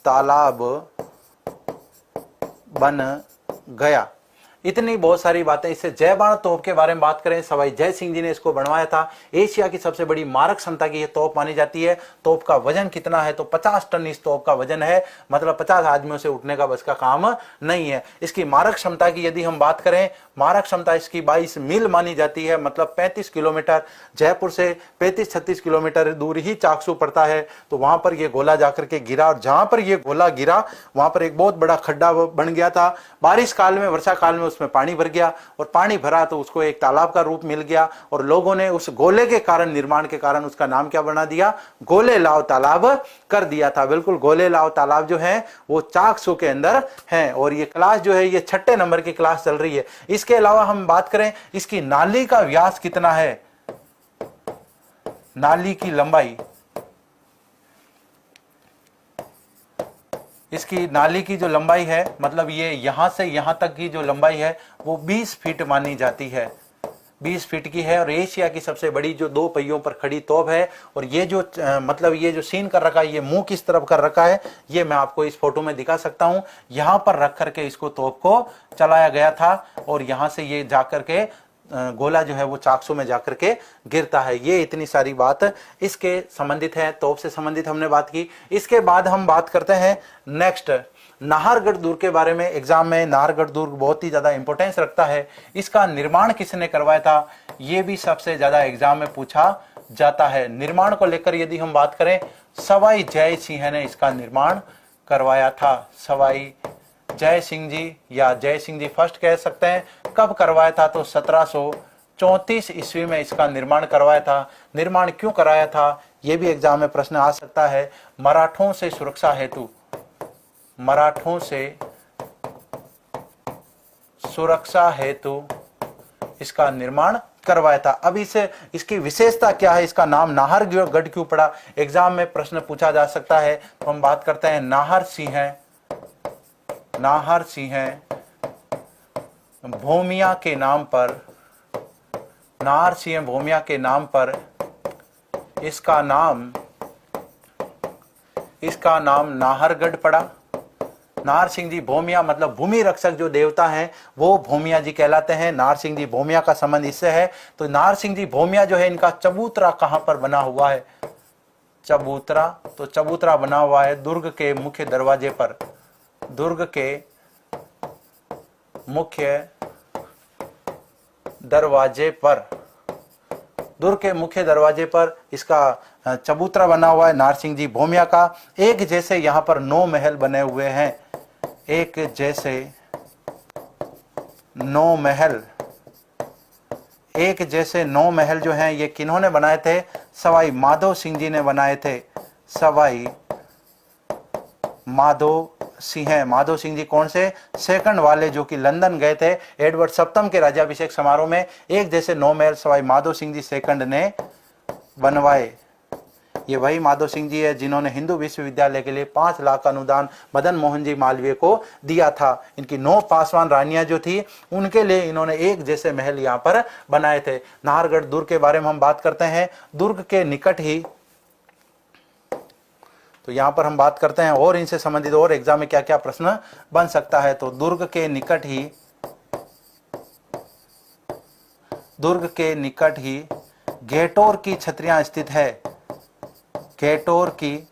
तालाब बन गया। इतनी बहुत सारी बातें। इससे जय बाण तोप के बारे में बात करें, सवाई जय सिंह जी ने इसको बनवाया था। एशिया की सबसे बड़ी मारक क्षमता की यह तोप मानी जाती है। तोप का वजन कितना है, तो 50 टन इस तोप का वजन है, मतलब 50 आदमियों से उठने का बस का काम नहीं है। इसकी मारक क्षमता की यदि हम बात करें, मारक क्षमता इसकी 22 मील मानी जाती है, मतलब 35 किलोमीटर। जयपुर से 35-36 किलोमीटर दूर ही चाकसू पड़ता है। तो वहां पर यह गोला जाकर के गिरा, और जहां पर यह गोला गिरा वहां पर एक बहुत बड़ा खड्डा बन गया था। बारिश काल में, वर्षा काल में उसमें पानी भर गया, और पानी भरा तो उसको एक तालाब का रूप मिल गया, और लोगों ने उस गोले के कारण, निर्माण के कारण उसका नाम क्या बना दिया, गोलेलाव तालाब कर दिया था। बिल्कुल गोलेलाव तालाब जो है वो चाकसू के अंदर है। और ये क्लास जो है ये 6ठे नंबर की क्लास चल रही है। इसके अलावा हम बात करें इसकी नाली का व्यास कितना है, नाली की लंबाई, इसकी नाली की जो लंबाई है, मतलब ये यहां से यहां तक की जो लंबाई है वो 20 फीट मानी जाती है। 20 फीट की है और एशिया की सबसे बड़ी जो 2 पहियों पर खड़ी तोप है। और ये जो मतलब ये जो सीन कर रखा है, ये मुंह किस तरफ कर रखा है, ये मैं आपको इस फोटो में दिखा सकता हूं। यहां पर रख करके इसको तोप को चलाया गया था और यहां से ये जाकर के गोला जो है वो चाकसू में जाकर के गिरता है। ये इतनी सारी बात इसके संबंधित है, तोप से संबंधित हमने बात की। इसके बाद हम बात करते हैं नेक्स्ट नाहरगढ़ दुर्ग के बारे में। एग्जाम में नाहरगढ़ दुर्ग बहुत ही ज्यादा इंपॉर्टेंस रखता है। इसका निर्माण किसने करवाया था, ये भी सबसे ज्यादा एग्जाम में पूछा जाता है। निर्माण को लेकर यदि हम बात करें, सवाई जय सिंह ने इसका निर्माण करवाया था। सवाई जय सिंह जी या जय सिंह जी फर्स्ट कह सकते हैं। कब करवाया था, तो 1734 ईस्वी में इसका निर्माण करवाया था। निर्माण क्यों कराया था, यह भी एग्जाम में प्रश्न आ सकता है। मराठों से सुरक्षा हेतु, मराठों से सुरक्षा हेतु इसका निर्माण करवाया था। अब इसकी विशेषता क्या है, इसका नाम नाहरगढ़ क्यों पड़ा, एग्जाम में प्रश्न पूछा जा सकता है। तो हम बात करते हैं नाहर सिंह भोमिया के नाम पर, नाहर सिंह भोमिया के नाम पर इसका नाम नाहरगढ़ पड़ा। नाहर सिंह जी भोमिया मतलब भूमि रक्षक जो देवता हैं वो भोमिया जी कहलाते हैं। नाहर सिंह जी भोमिया का संबंध इससे है। तो नाहर सिंह जी भोमिया जो है, इनका चबूतरा कहां पर बना हुआ है, चबूतरा, तो चबूतरा बना हुआ है दुर्ग के मुख्य दरवाजे पर। दुर्ग के मुख्य दरवाजे पर इसका चबूतरा बना हुआ है नाहर सिंह जी भोमिया का। एक जैसे यहां पर 9 महल बने हुए हैं। एक जैसे 9 महल जो हैं, ये किन्होंने बनाए थे, सवाई माधो सिंह जी ने बनाए थे। सवाई माधो सिंह जी कौन से, सेकंड वाले, जो कि लंदन गए थे एडवर्ड सप्तम के राज्याभिषेक समारोह में। एक जैसे 9 महल सवाई माधो सिंह जी सेकंड ने बनवाए। ये वही माधो सिंह जी है जिन्होंने हिंदू विश्वविद्यालय के लिए 5 लाख अनुदान मदन मोहन जी मालवीय को दिया था। इनकी 9 पासवान रानियां जो थी, उनके लिए इन्होंने एक जैसे महल यहाँ पर बनाए थे। नाहरगढ़ दुर्ग के बारे में हम बात करते हैं। दुर्ग के निकट ही, तो यहां पर हम बात करते हैं और इनसे संबंधित और एग्जाम में क्या क्या प्रश्न बन सकता है। तो दुर्ग निकट ही घेटोर की छतरियां स्थित है। घेटोर की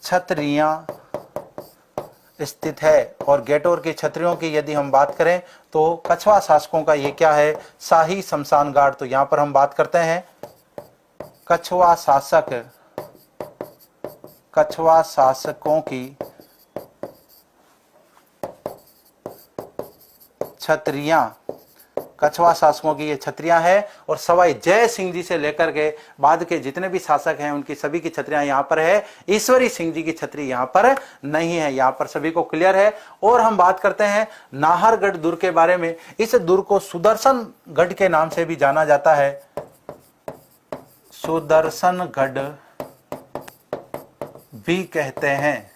छतरियां स्थित है। और घेटोर की छतरियों की यदि हम बात करें तो कछवा शासकों का ये क्या है, शाही शमशान घाट। तो यहां पर हम बात करते हैं कछवा शासकों की छतरियां, कछवा शासकों की ये छतरियां है। और सवाई जय सिंह जी से लेकर के बाद के जितने भी शासक हैं उनकी सभी की छतरियां यहाँ पर है। ईश्वरी सिंह जी की छतरी यहाँ पर नहीं है। यहाँ पर सभी को क्लियर है। और हम बात करते हैं नाहरगढ़ दुर्ग के बारे में। इस दुर्ग को सुदर्शनगढ़ के नाम से भी जाना जाता है। सुदर्शनगढ़ भी कहते हैं।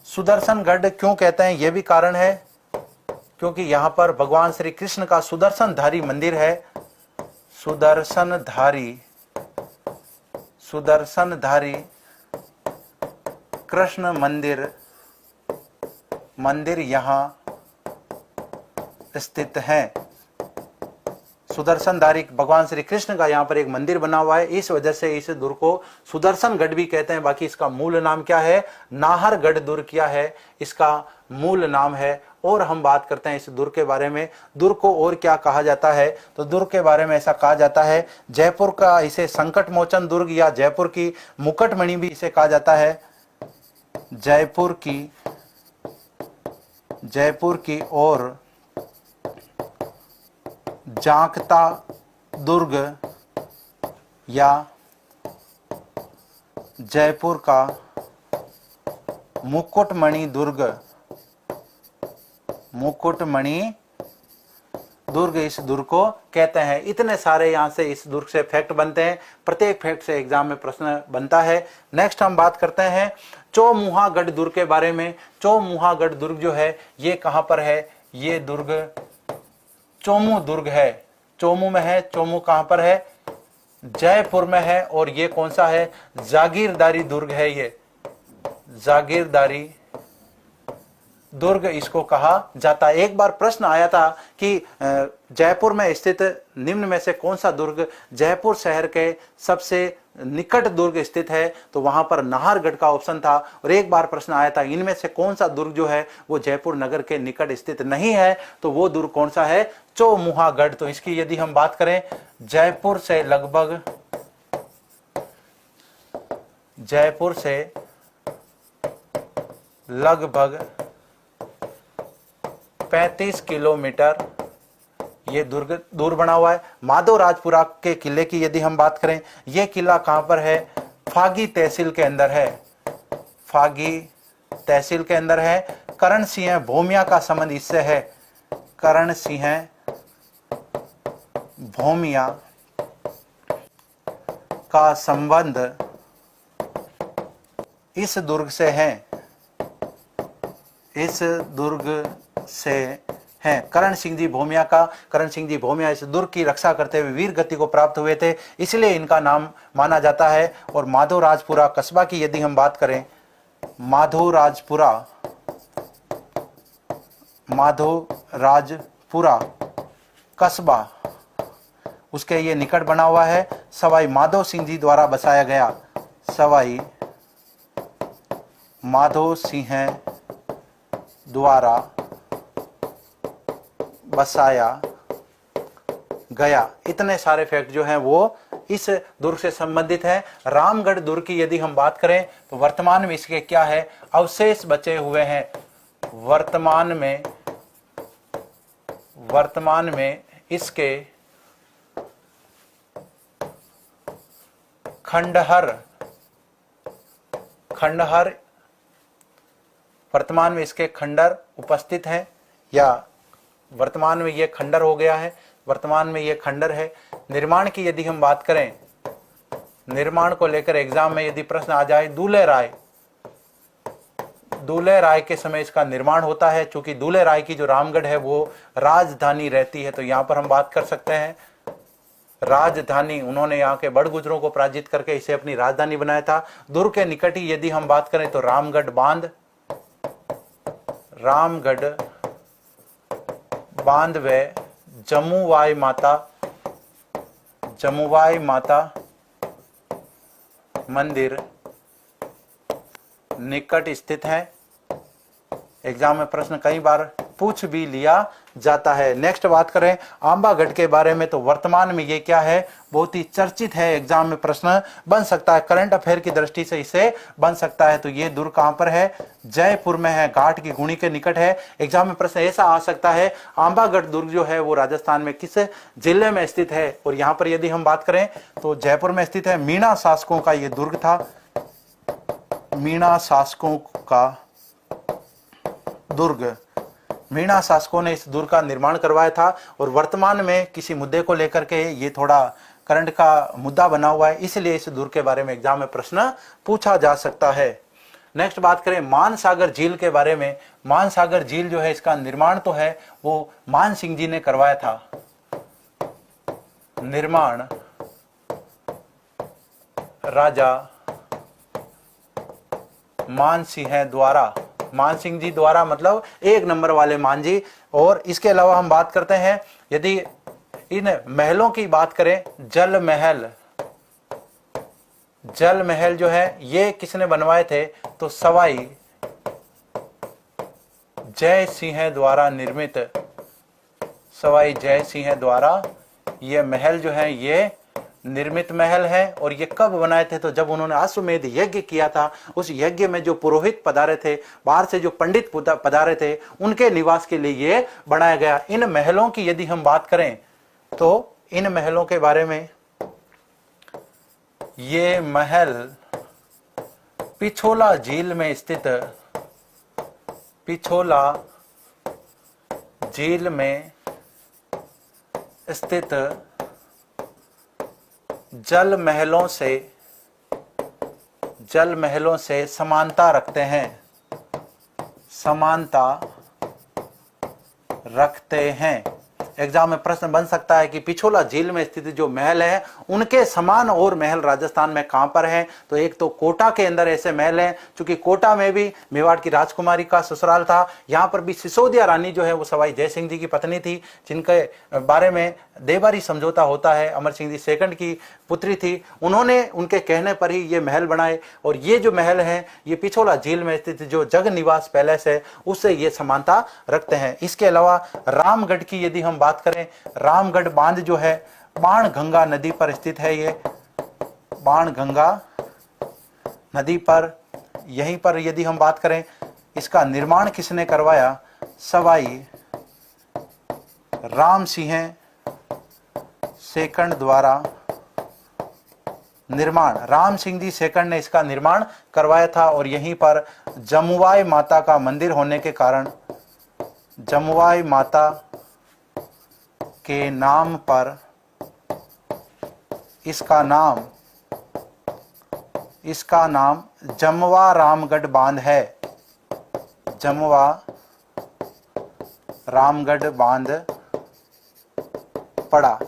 सुदर्शनगढ़ क्यों कहते हैं, यह भी कारण है क्योंकि यहां पर भगवान श्री कृष्ण का सुदर्शनधारी मंदिर है। सुदर्शनधारी कृष्ण मंदिर यहां स्थित है। सुदर्शनधारी भगवान श्री कृष्ण का यहाँ पर एक मंदिर बना हुआ है। इस वजह से इस दुर्ग को सुदर्शनगढ़ भी कहते हैं। बाकी इसका मूल नाम क्या है, नाहरगढ़ दुर्ग क्या है, इसका मूल नाम है। और हम बात करते हैं इस दुर्ग के बारे में। दुर्ग को और क्या कहा जाता है, तो दुर्ग के बारे में ऐसा कहा जाता है, जयपुर का इसे संकट मोचन दुर्ग या जयपुर की मुकुटमणि भी इसे कहा जाता है। जयपुर की और जांकता दुर्ग या जयपुर का मुकुटमणि दुर्ग इस दुर्ग को कहते हैं। इतने सारे यहां से इस दुर्ग से फैक्ट बनते हैं। प्रत्येक फैक्ट से एग्जाम में प्रश्न बनता है। नेक्स्ट हम बात करते हैं चौमुहागढ़ दुर्ग के बारे में। चौमुहागढ़ दुर्ग जो है ये कहां पर है, ये दुर्ग चोमू दुर्ग है, चोमू में है। चोमू कहां पर है? जयपुर में है। और ये कौन सा है? जागीरदारी दुर्ग है। ये जागीरदारी दुर्ग इसको कहा जाता है। एक बार प्रश्न आया था कि जयपुर में स्थित निम्न में से कौन सा दुर्ग जयपुर शहर के सबसे निकट दुर्ग स्थित है, तो वहां पर नाहरगढ़ का ऑप्शन था। और एक बार प्रश्न आया था इनमें से कौन सा दुर्ग जो है वो जयपुर नगर के निकट स्थित नहीं है, तो वो दुर्ग कौन सा है? चौमुहागढ़। तो इसकी यदि हम बात करें, जयपुर से लगभग 35 किलोमीटर ये दुर्ग दूर बना हुआ है। माधवराजपुरा के किले की यदि हम बात करें, यह किला कहां पर है? फागी तहसील के अंदर है। फागी तहसील के अंदर है। करण सिंह भोमिया का संबंध इससे है। करण सिंह भोमिया का संबंध इस दुर्ग से है। इस दुर्ग से है। करण सिंह जी भोमिया इस दुर्ग की रक्षा करते हुए वीर गति को प्राप्त हुए थे, इसलिए इनका नाम माना जाता है। और माधवराजपुरा कस्बा की यदि हम बात करें, माधवराजपुरा कस्बा उसके ये निकट बना हुआ है। सवाई माधो सिंह जी द्वारा बसाया गया। सवाई माधो सिंह द्वारा बसाया गया। इतने सारे फैक्ट जो हैं वो इस दुर्ग से संबंधित है। रामगढ़ दुर्ग की यदि हम बात करें तो वर्तमान में इसके क्या है? अवशेष बचे हुए हैं। वर्तमान में इसके खंडहर वर्तमान में इसके खंडर उपस्थित हैं, या वर्तमान में ये खंडर हो गया है। वर्तमान में ये खंडर है। निर्माण की यदि हम बात करें, निर्माण को लेकर एग्जाम में यदि प्रश्न आ जाए, दूल्हे राय के समय इसका निर्माण होता है। चूंकि दूल्हे राय की जो रामगढ़ है वो राजधानी रहती है, तो यहां पर हम बात कर सकते हैं राजधानी। उन्होंने यहाँ के बड़गुजरों को पराजित करके इसे अपनी राजधानी बनाया था। दुर्ग के निकट ही यदि हम बात करें तो रामगढ़ बांध व जमुवाई माता मंदिर निकट स्थित है। एग्जाम में प्रश्न कई बार पूछ भी लिया जाता है। नेक्स्ट बात करें आंबागढ़ के बारे में, तो वर्तमान में ये क्या है? बहुत ही चर्चित है। एग्जाम में प्रश्न बन सकता है, करंट अफेयर की दृष्टि से इसे बन सकता है। तो ये दुर्ग कहां पर है? जयपुर में है, घाट की गुणी के निकट है। एग्जाम में प्रश्न ऐसा आ सकता है, आंबागढ़ दुर्ग जो है वो राजस्थान में किस जिले में स्थित है? और यहां पर यदि हम बात करें तो जयपुर में स्थित है। मीणा शासकों का ये दुर्ग था। मीणा शासकों का दुर्ग, मीणा शासकों ने इस दुर्ग का निर्माण करवाया था। और वर्तमान में किसी मुद्दे को लेकर के ये थोड़ा करंट का मुद्दा बना हुआ है, इसलिए इस दुर्ग के बारे में एग्जाम में प्रश्न पूछा जा सकता है। नेक्स्ट बात करें मानसागर झील के बारे में। मानसागर झील जो है इसका निर्माण तो है वो मान सिंह जी ने करवाया था। निर्माण राजा मान सिंह जी द्वारा, मतलब एक नंबर वाले मान जी। और इसके अलावा हम बात करते हैं, यदि इन महलों की बात करें, जल महल जो है ये किसने बनवाए थे? तो सवाई जय सिंह द्वारा निर्मित। सवाई जय सिंह द्वारा ये महल जो है ये निर्मित महल है। और ये कब बनाए थे? तो जब उन्होंने अश्वमेध यज्ञ किया था, उस यज्ञ में जो पुरोहित पधारे थे, बाहर से जो पंडित पधारे थे, उनके निवास के लिए ये बनाया गया। इन महलों की यदि हम बात करें तो इन महलों के बारे में, ये महल पिछोला झील में स्थित, पिछोला झील में स्थित जल महलों से समानता रखते हैं। एग्जाम में प्रश्न बन सकता है कि पिछोला झील में स्थित जो महल है उनके समान और महल राजस्थान में कहां पर हैं? तो एक तो कोटा के अंदर ऐसे महल हैं, क्योंकि कोटा में भी मेवाड़ की राजकुमारी का ससुराल था। यहाँ पर भी सिसोदिया रानी जो है वो सवाई जय सिंह जी की पत्नी थी, जिनके बारे में देवारी समझौता होता है, अमर सिंह जी सेकंड की पुत्री थी। उन्होंने उनके कहने पर ही ये महल बनाए, और ये जो महल है ये पिछोला झील में स्थित जो जग निवास पैलेस है उससे ये समानता रखते हैं। इसके अलावा रामगढ़ की यदि हम बात करें, रामगढ़ बांध जो है बाणगंगा नदी पर स्थित है। ये बाणगंगा नदी पर, यहीं पर यदि हम बात करें, इसका निर्माण किसने करवाया? सवाई राम सिंह सेकंड द्वारा निर्माण, राम सिंह जी सेकंड ने इसका निर्माण करवाया था। और यहीं पर जमुवाई माता का मंदिर होने के कारण जमुवाई माता के नाम पर इसका नाम जमवा रामगढ़ बांध है। जमवा रामगढ़ बांध पड़ा।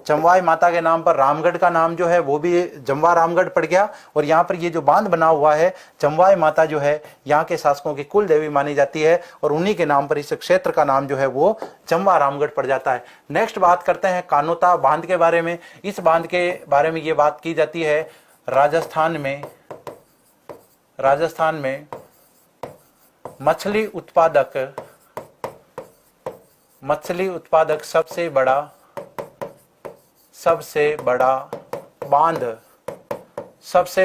जमवाई माता के नाम पर रामगढ़ का नाम जो है वो भी जमवा रामगढ़ पड़ गया। और यहाँ पर ये जो बांध बना हुआ है, जमवाई माता जो है यहाँ के शासकों की कुल देवी मानी जाती है, और उन्हीं के नाम पर इस क्षेत्र का नाम जो है वो जमवा रामगढ़ पड़ जाता है। नेक्स्ट बात करते हैं कानोता बांध के बारे में। इस बांध के बारे में ये बात की जाती है, राजस्थान में मछली उत्पादक सबसे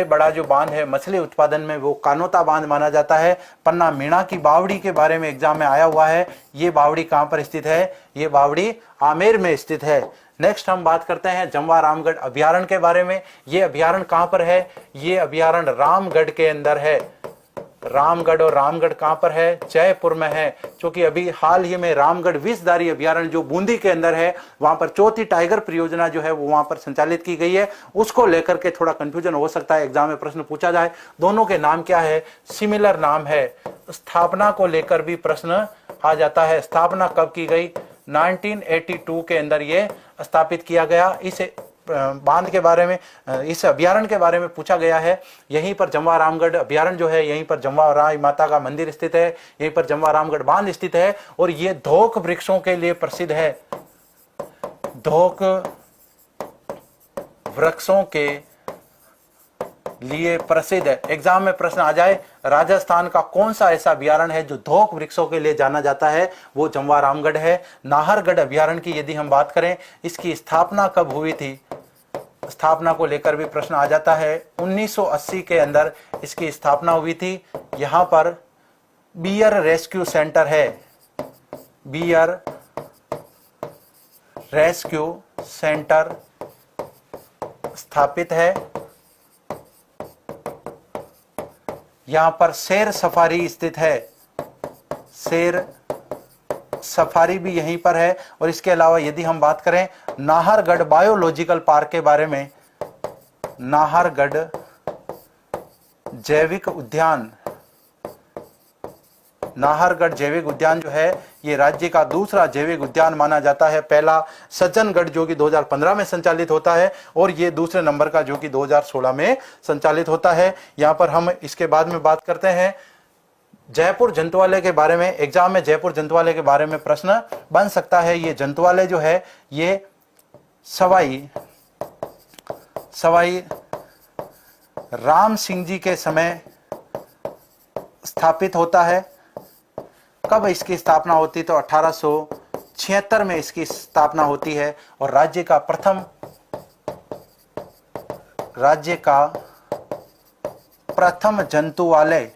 बड़ा जो बांध है मछली उत्पादन में वो कानोता बांध माना जाता है। पन्ना मीणा की बावड़ी के बारे में एग्जाम में आया हुआ है। ये बावड़ी कहां पर स्थित है? ये बावड़ी आमेर में स्थित है। नेक्स्ट हम बात करते हैं जमवा रामगढ़ अभ्यारण्य के बारे में। ये अभ्यारण्य कहां पर है? ये अभ्यारण्य रामगढ़ के अंदर है। रामगढ़, और रामगढ़ कहां पर है? जयपुर में है। क्योंकि अभी हाल ही में रामगढ़ विषधारी अभ्यारण्य जो बूंदी के अंदर है, वहां पर चौथी टाइगर परियोजना जो है वो वहां पर संचालित की गई है। उसको लेकर के थोड़ा कंफ्यूजन हो सकता है, एग्जाम में प्रश्न पूछा जाए। दोनों के नाम क्या है? सिमिलर नाम है। स्थापना को लेकर भी प्रश्न आ जाता है। स्थापना कब की गई? 1982 के अंदर ये स्थापित किया गया। इस बांध के बारे में, इस अभ्यारण्य के बारे में पूछा गया है। यहीं पर जमवा रामगढ़ अभ्यारण्य जो है, यहीं पर जमवा राय माता का मंदिर स्थित है, यहीं पर जमवा रामगढ़ बांध स्थित है, और ये धोक वृक्षों के लिए प्रसिद्ध है। धोक वृक्षों के लिए प्रसिद्ध है। एग्जाम में प्रश्न आ जाए, राजस्थान का कौन सा ऐसा अभ्यारण्य है जो धोक वृक्षों के लिए जाना जाता है? वो जमवा रामगढ़ है। नाहरगढ़ अभ्यारण्य की यदि हम बात करें, इसकी स्थापना कब हुई थी? स्थापना को लेकर भी प्रश्न आ जाता है। 1980 के अंदर इसकी स्थापना हुई थी। यहां पर बियर रेस्क्यू सेंटर है। बियर रेस्क्यू सेंटर स्थापित है। यहां पर शेर सफारी स्थित है। शेर सफारी भी यहीं पर है। और इसके अलावा यदि हम बात करें नाहरगढ़ बायोलॉजिकल पार्क के बारे में, नाहरगढ़ जैविक उद्यान, नाहरगढ़ जैविक उद्यान जो है ये राज्य का दूसरा जैविक उद्यान माना जाता है। पहला सज्जनगढ़ जो कि 2015 में संचालित होता है, और ये दूसरे नंबर का जो कि 2016 में संचालित होता है। यहां पर हम इसके बाद में बात करते हैं जयपुर जंतुआलय के बारे में। एग्जाम में जयपुर जंतुआलय के बारे में प्रश्न बन सकता है। ये जंतुआलय जो है ये सवाई राम सिंह जी के समय स्थापित होता है। कब इसकी स्थापना होती? तो 1876 में इसकी स्थापना होती है। और राज्य का प्रथम जंतुआलय,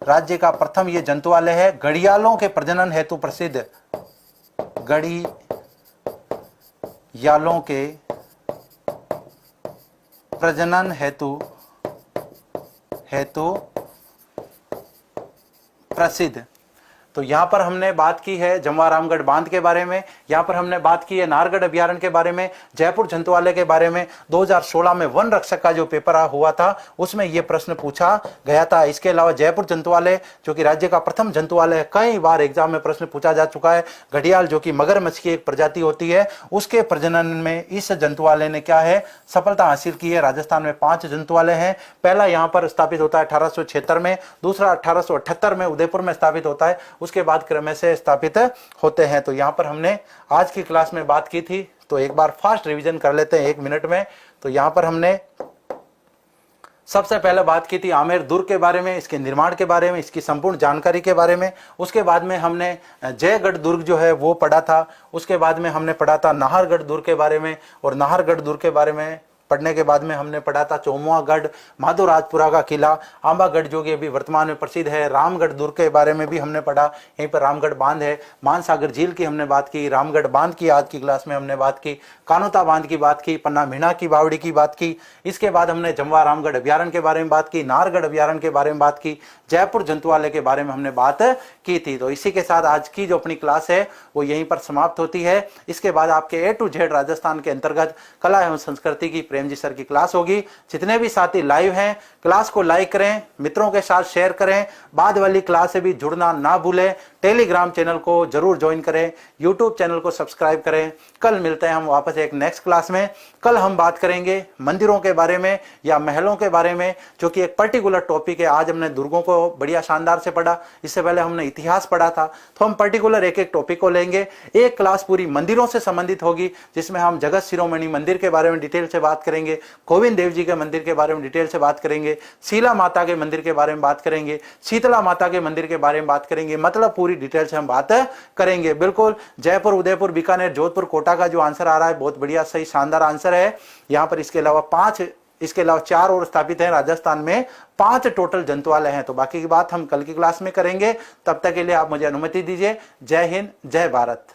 राज्य का प्रथम ये जंतुआलय है। घड़ियालों के प्रजनन हेतु प्रसिद्ध, घड़ियालों के प्रजनन हेतु प्रसिद्ध। तो यहाँ पर हमने बात की है जमवा रामगढ़ बांध के बारे में, यहाँ पर हमने बात की है नाहरगढ़ अभ्यारण्य के बारे में, जयपुर जंतुआलय के बारे में। 2016 में वन रक्षक का जो पेपर हुआ था उसमें यह प्रश्न पूछा गया था। इसके अलावा जयपुर जंतुआलय जो कि राज्य का प्रथम जंतुआलय है, कई बार एग्जाम में प्रश्न पूछा जा चुका है। घड़ियाल जो कि मगरमच्छ की एक प्रजाति होती है, उसके प्रजनन में इस जंतुआलय ने क्या है, सफलता हासिल की है। राजस्थान में 5 जंतुआलय हैं। पहला यहाँ पर स्थापित होता है 1876 में, दूसरा 1878 में उदयपुर में स्थापित होता है, उसके बाद क्रम से स्थापित होते हैं। तो यहाँ पर हमने आज की क्लास में बात की थी, तो एक बार फास्ट रिवीजन कर लेते हैं 1 मिनट में। तो यहाँ पर हमने सबसे पहले बात की थी आमेर दुर्ग के बारे में, इसके निर्माण के बारे में, इसकी संपूर्ण जानकारी के बारे में। उसके बाद में हमने जयगढ़ दुर्ग जो है वो पढ़ा था। उसके बाद में हमने पढ़ा था नाहरगढ़ दुर्ग के बारे में, और नाहरगढ़ दुर्ग के बारे में पढ़ने के बाद में हमने पढ़ा था चौमुआगढ़, माधोराजपुरा का किला, आंबागढ़ जो कि अभी वर्तमान में प्रसिद्ध है, रामगढ़ दुर्ग के बारे में भी हमने पढ़ा। यहीं पर रामगढ़ बांध है, मानसागर झील की हमने बात की, रामगढ़ बांध की आज की क्लास में हमने बात की, कानोता बांध की बात की, पन्ना मीणा की बावड़ी की बात की। इसके बाद हमने जमवा रामगढ़ अभ्यारण्य के बारे में बात की, नाहरगढ़ अभ्यारण्य के बारे में बात की, जयपुर जंतुआलय के बारे में हमने बात की थी। तो इसी के साथ आज की जो अपनी क्लास है वो यहीं पर समाप्त होती है। इसके बाद आपके A to Z राजस्थान के अंतर्गत कला एवं संस्कृति की प्रेम जी सर की क्लास होगी। जितने भी साथी लाइव हैं, क्लास को लाइक करें, मित्रों के साथ शेयर करें, बाद वाली क्लास से भी जुड़ना ना भूलें। टेलीग्राम चैनल को जरूर ज्वाइन करें, यूट्यूब चैनल को सब्सक्राइब करें। कल मिलते हैं हम वापस एक नेक्स्ट क्लास में। कल हम बात करेंगे मंदिरों के बारे में या महलों के बारे में, जो कि एक पर्टिकुलर टॉपिक है। आज हमने दुर्गों को बढ़िया शानदार से पढ़ा, इससे पहले हमने इतिहास पढ़ा था। तो हम पर्टिकुलर एक एक टॉपिक को लेंगे। एक क्लास पूरी मंदिरों से संबंधित होगी, जिसमें हम जगत शिरोमणि मंदिर के बारे में डिटेल से बात करेंगे, गोविंद देव जी के मंदिर के बारे में डिटेल से बात करेंगे, शीला माता के मंदिर के बारे में बात करेंगे, शीतला माता के मंदिर के बारे में बात करेंगे। मतलब पूरी डिटेल से हम बात करेंगे। बिल्कुल जयपुर, उदयपुर, बीकानेर, जोधपुर, कोटा का जो आंसर आ रहा है बहुत बढ़िया सही शानदार आंसर है यहाँ पर। इसके अलावा 4 और स्थापित हैं राजस्थान में, 5 टोटल जंतुआलय हैं। तो बाकी की बात हम कल की क्लास में करेंगे। तब तक के लिए आप मुझे अनुमति दीजिए। जय हिंद, जय भारत।